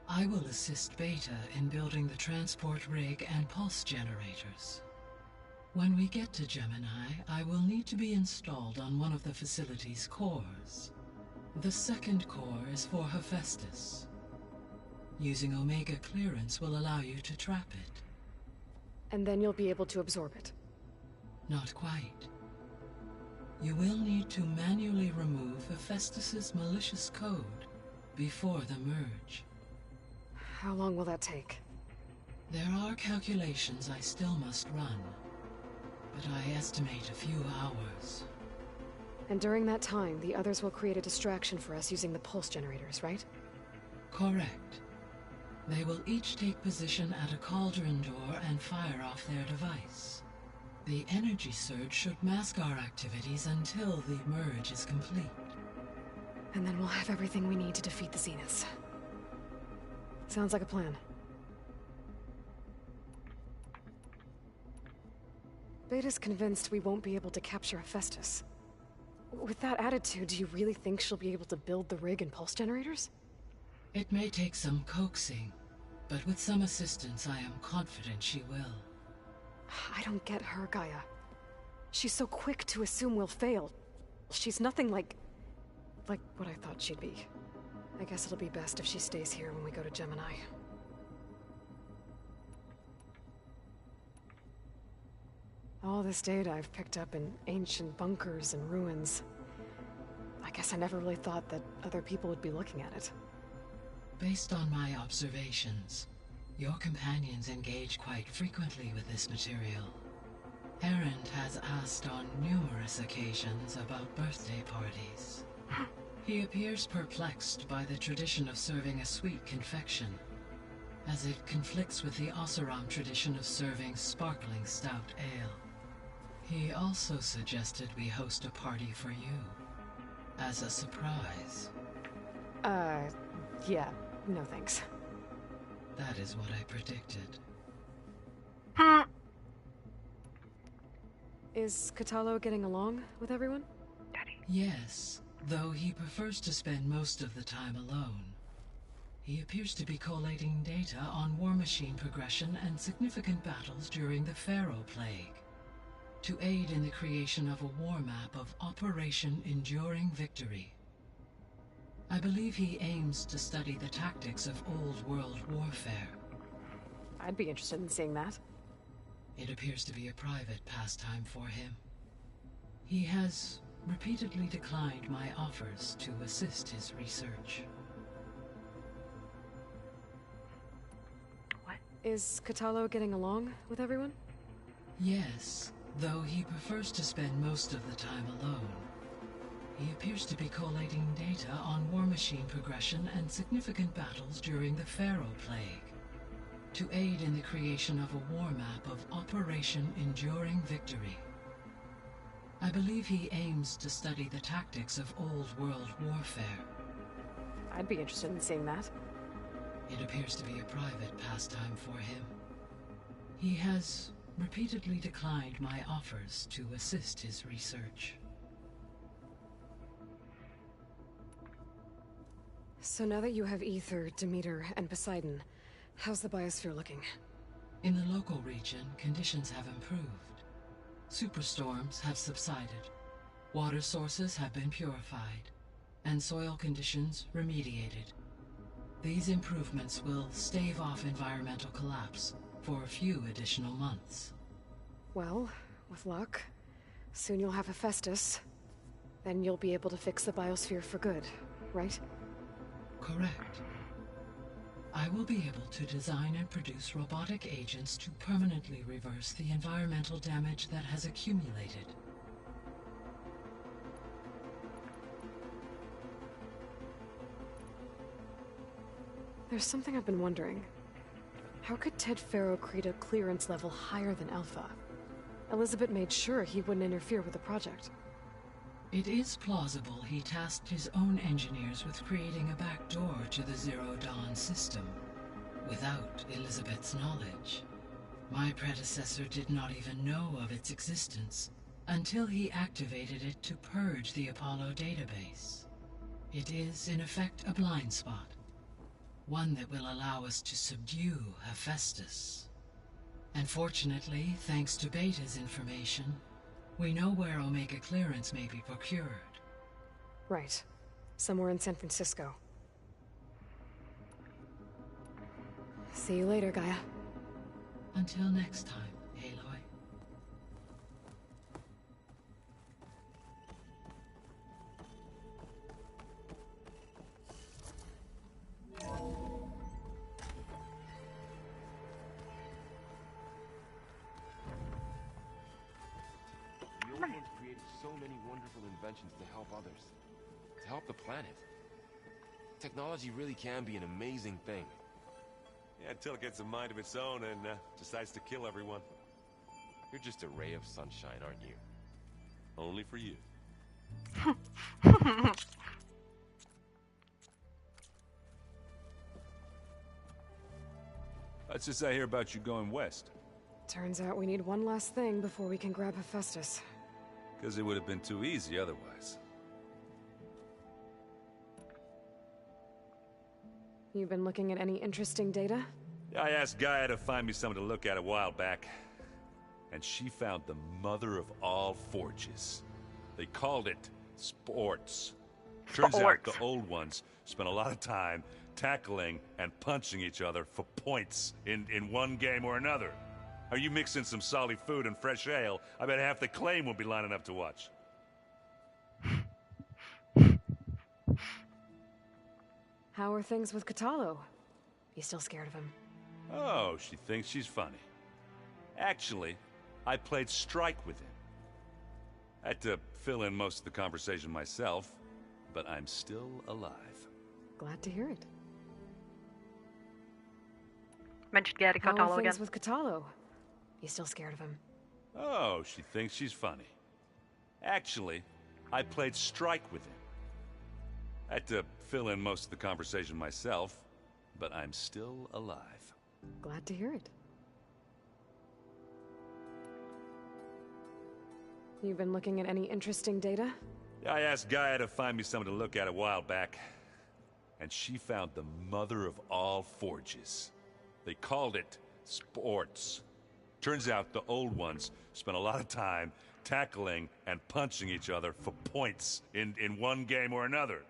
I will assist Beta in building the transport rig and pulse generators. When we get to Gemini, I will need to be installed on one of the facility's cores. The second core is for Hephaestus. Using Omega clearance will allow you to trap it. And then you'll be able to absorb it. Not quite. You will need to manually remove Hephaestus's malicious code before the merge. How long will that take? There are calculations I still must run, but I estimate a few hours. And during that time, the others will create a distraction for us using the pulse generators, right? Correct. They will each take position at a cauldron door and fire off their device. The energy surge should mask our activities until the merge is complete. And then we'll have everything we need to defeat the Zeniths. Sounds like a plan. Beta's convinced we won't be able to capture Hephaestus. With that attitude, do you really think she'll be able to build the rig and pulse generators? It may take some coaxing, but with some assistance I am confident she will. I don't get her, Gaia. She's so quick to assume we'll fail. She's nothing like what I thought she'd be. I guess it'll be best if she stays here when we go to Gemini. All this data I've picked up in ancient bunkers and ruins. I guess I never really thought that other people would be looking at it. Based on my observations, your companions engage quite frequently with this material. Erend has asked on numerous occasions about birthday parties. He appears perplexed by the tradition of serving a sweet confection, as it conflicts with the Oseram tradition of serving sparkling stout ale. He also suggested we host a party for you, as a surprise. Yeah, no thanks. That is what I predicted. Is Kotallo getting along with everyone? Yes, though he prefers to spend most of the time alone. He appears to be collating data on war machine progression and significant battles during the Pharaoh Plague, to aid in the creation of a war map of Operation Enduring Victory. I believe he aims to study the tactics of Old World warfare. I'd be interested in seeing that. It appears to be a private pastime for him. He has repeatedly declined my offers to assist his research. What? Is Kotallo getting along with everyone? Yes, though he prefers to spend most of the time alone. He appears to be collating data on war machine progression and significant battles during the Pharaoh Plague, to aid in the creation of a war map of Operation Enduring Victory. I believe he aims to study the tactics of Old World warfare. I'd be interested in seeing that. It appears to be a private pastime for him. He has repeatedly declined my offers to assist his research. So now that you have Ether, Demeter, and Poseidon, how's the biosphere looking? In the local region, conditions have improved. Superstorms have subsided. Water sources have been purified, and soil conditions remediated. These improvements will stave off environmental collapse for a few additional months. Well, with luck, soon you'll have Hephaestus. Then you'll be able to fix the biosphere for good, right? Correct. I will be able to design and produce robotic agents to permanently reverse the environmental damage that has accumulated. There's something I've been wondering. How could Ted Faro create a clearance level higher than Alpha? Elizabeth made sure he wouldn't interfere with the project. It is plausible he tasked his own engineers with creating a backdoor to the Zero Dawn system, without Elizabeth's knowledge. My predecessor did not even know of its existence until he activated it to purge the Apollo database. It is, in effect, a blind spot. One that will allow us to subdue Hephaestus. And fortunately, thanks to Beta's information, we know where Omega clearance may be procured. Right. Somewhere in San Francisco. See you later, Gaia. Until next time, Aloy. The old ones created so many wonderful inventions to help others. To help the planet. Technology really can be an amazing thing. Yeah, until it gets a mind of its own and decides to kill everyone. You're just a ray of sunshine, aren't you? Only for you. What's this I hear about you going west? Turns out we need one last thing before we can grab Hephaestus. Because it would have been too easy otherwise. You've been looking at any interesting data? I asked Gaia to find me something to look at a while back. And she found the mother of all forges. They called it sports. Turns out the old ones spent a lot of time tackling and punching each other for points in one game or another. Are you mixing some solid food and fresh ale? I bet half the claim will be lining up to watch. How are things with Kotallo? You still scared of him? Oh, she thinks she's funny. Actually, I played strike with him. I had to fill in most of the conversation myself, but I'm still alive. Glad to hear it. Mentioned getting How Kotallo are again. things with Kotallo? You still scared of him? Oh, she thinks she's funny. Actually, I played strike with him. I had to fill in most of the conversation myself, but I'm still alive. Glad to hear it. You've been looking at any interesting data? I asked Gaia to find me something to look at a while back, and she found the mother of all forges. They called it sports. Turns out the old ones spent a lot of time tackling and punching each other for points in one game or another.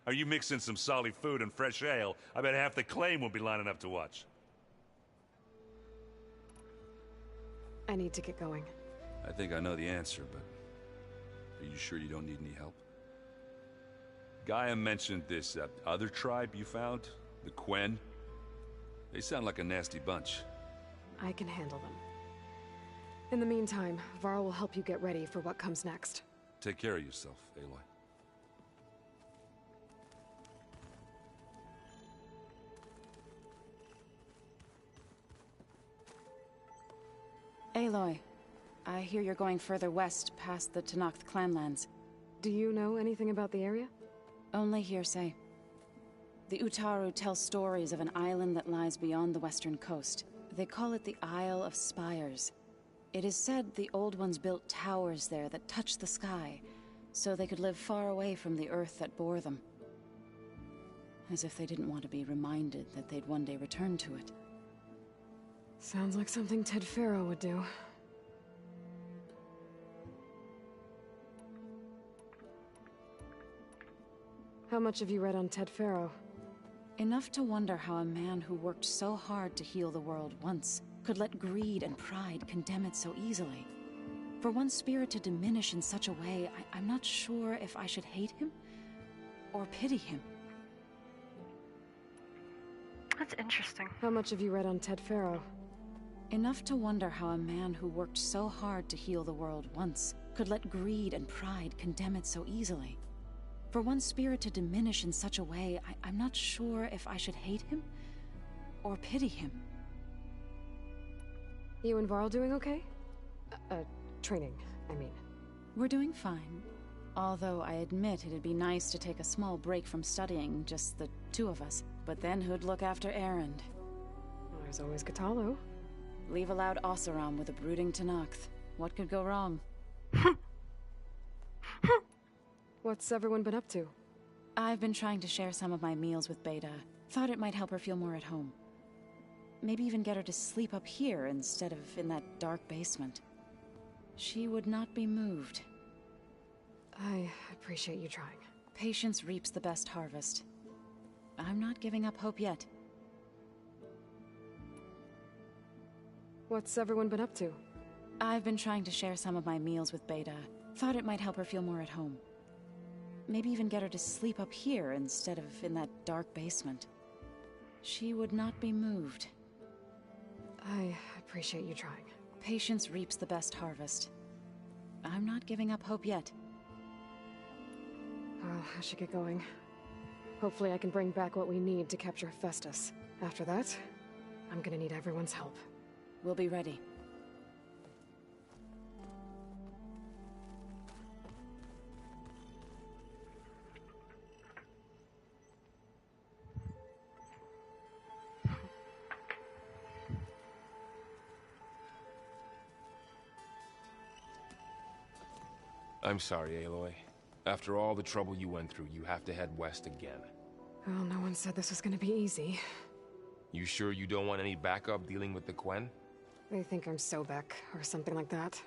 Are you mixing some solid food and fresh ale? I bet half the claim will be lining up to watch. I need to get going. I think I know the answer, but are you sure you don't need any help? Gaia mentioned this other tribe you found, the Quen. They sound like a nasty bunch. I can handle them. In the meantime, Varl will help you get ready for what comes next. Take care of yourself, Aloy. Aloy, I hear you're going further west past the Tenakth clanlands. Do you know anything about the area? Only hearsay. The Utaru tell stories of an island that lies beyond the western coast. They call it the Isle of Spires. It is said the Old Ones built towers there that touch the sky, so they could live far away from the earth that bore them. as if they didn't want to be reminded that they'd one day return to it. Sounds like something Ted Faro would do. How much have you read on Ted Faro? Enough to wonder how a man who worked so hard to heal the world once could let greed and pride condemn it so easily. For one spirit to diminish in such a way, I'm not sure if I should hate him or pity him. That's interesting. How much have you read on Ted Faro? Enough to wonder how a man who worked so hard to heal the world once could let greed and pride condemn it so easily. For one spirit to diminish in such a way, I'm not sure if I should hate him or pity him. You and Varl doing okay? Training, I mean. We're doing fine. Although I admit it'd be nice to take a small break from studying, just the two of us. But then who'd look after Erend? Well, there's always Kotallo. Leave a loud Oseram with a brooding Tenakth. What could go wrong? What's everyone been up to? I've been trying to share some of my meals with Beta. Thought it might help her feel more at home. Maybe even get her to sleep up here instead of in that dark basement. She would not be moved. I appreciate you trying. Patience reaps the best harvest. I'm not giving up hope yet. What's everyone been up to? I've been trying to share some of my meals with Beta. Thought it might help her feel more at home. Maybe even get her to sleep up here instead of in that dark basement. She would not be moved. I appreciate you trying. Patience reaps the best harvest. I'm not giving up hope yet. Well, I should get going. Hopefully I can bring back what we need to capture Hephaestus. After that, I'm gonna need everyone's help. We'll be ready. I'm sorry, Aloy. After all the trouble you went through, you have to head west again. Well, no one said this was gonna be easy. You sure you don't want any backup dealing with the Quen? They think I'm Sobek, or something like that.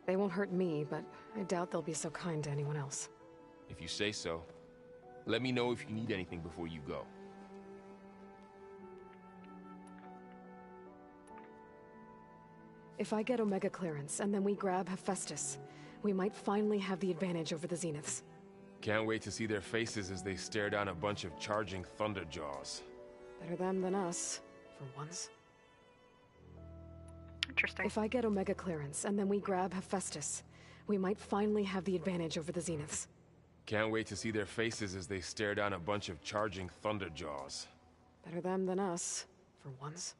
They won't hurt me, but I doubt they'll be so kind to anyone else. If you say so. Let me know if you need anything before you go. If I get Omega clearance, and then we grab Hephaestus, we might finally have the advantage over the Zeniths. Can't wait to see their faces as they stare down a bunch of charging Thunderjaws. Better them than us, for once. Interesting. If I get Omega clearance, and then we grab Hephaestus, we might finally have the advantage over the Zeniths. Can't wait to see their faces as they stare down a bunch of charging Thunderjaws. Better them than us, for once.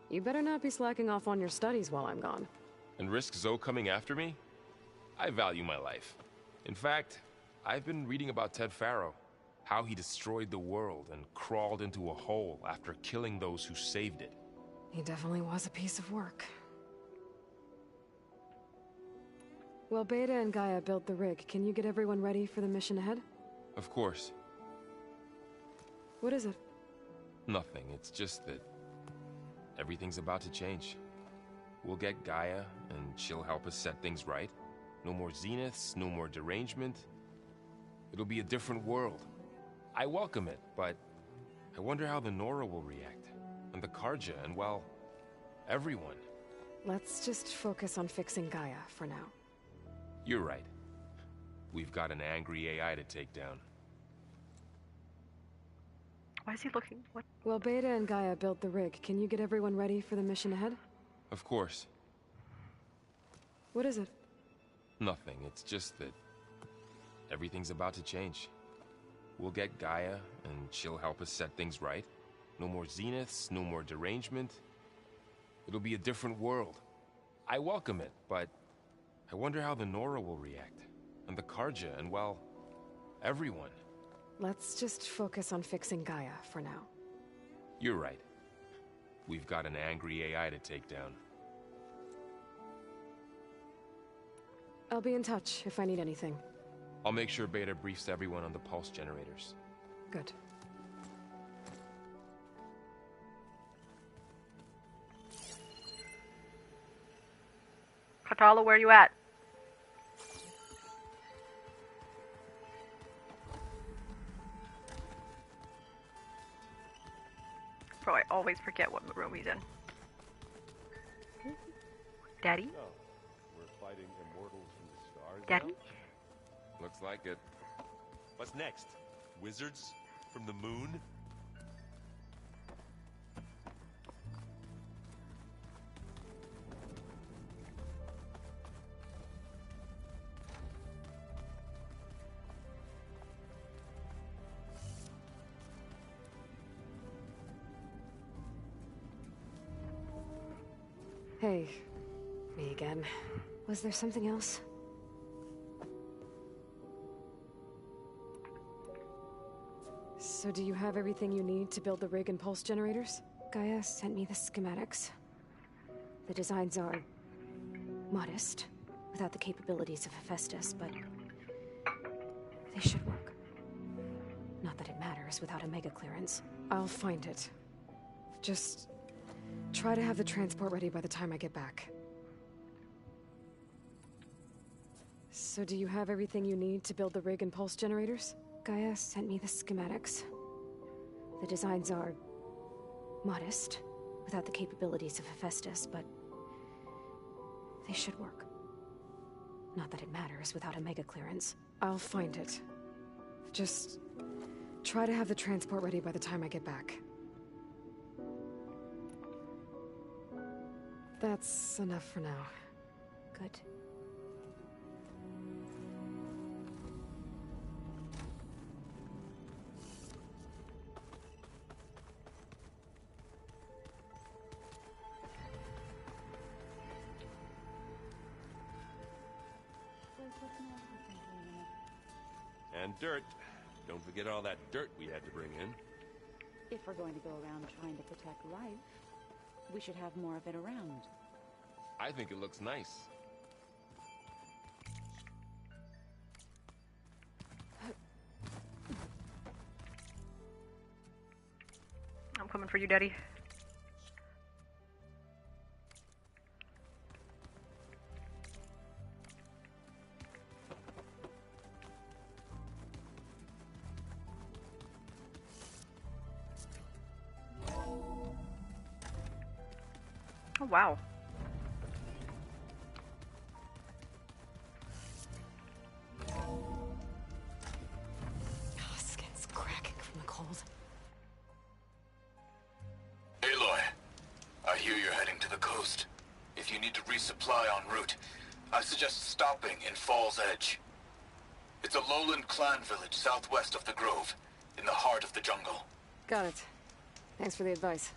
You better not be slacking off on your studies while I'm gone. And risk Zoe coming after me? I value my life. In fact, I've been reading about Ted Faro. How he destroyed the world and crawled into a hole after killing those who saved it. He definitely was a piece of work. Well, Beta and Gaia built the rig. Can you get everyone ready for the mission ahead? Of course. What is it? Nothing. It's just that everything's about to change. We'll get Gaia, and she'll help us set things right. No more Zeniths, no more derangement. It'll be a different world. I welcome it, but I wonder how the Nora will react. And the Carja, and well, everyone. Let's just focus on fixing Gaia for now. You're right. We've got an angry AI to take down. Why is he looking? What? Well, Beta and Gaia built the rig. Can you get everyone ready for the mission ahead? Of course. What is it? Nothing. It's just that everything's about to change. We'll get Gaia, and she'll help us set things right. No more Zeniths, no more derangement. It'll be a different world. I welcome it, but I wonder how the Nora will react. And the Carja, and well, everyone. Let's just focus on fixing Gaia for now. You're right. We've got an angry AI to take down. I'll be in touch if I need anything. I'll make sure Beta briefs everyone on the pulse generators. Good. Kotallo, where you at? Bro, I always forget what room he's in. Daddy? Oh, we're fighting immortals from the stars. Daddy? Now? Looks like it. What's next? Wizards from the moon? Hey, me again. Was there something else? So do you have everything you need to build the rig and pulse generators? Gaia sent me the schematics. The designs are modest, without the capabilities of Hephaestus, but they should work. Not that it matters without a mega clearance. I'll find it. Just try to have the transport ready by the time I get back. So do you have everything you need to build the rig and pulse generators? Gaia sent me the schematics. The designs are modest, without the capabilities of Hephaestus, but they should work. Not that it matters without a mega clearance. I'll find it. Just try to have the transport ready by the time I get back. That's enough for now. Good. And dirt. Don't forget all that dirt we had to bring in. If we're going to go around trying to protect life, we should have more of it around. I think it looks nice. I'm coming for you, Daddy. Oh, wow. Oh, skin's cracking from the cold. Aloy, I hear you're heading to the coast. If you need to resupply en route, I suggest stopping in Fall's Edge. It's a lowland clan village southwest of the Grove, in the heart of the jungle. Got it. Thanks for the advice.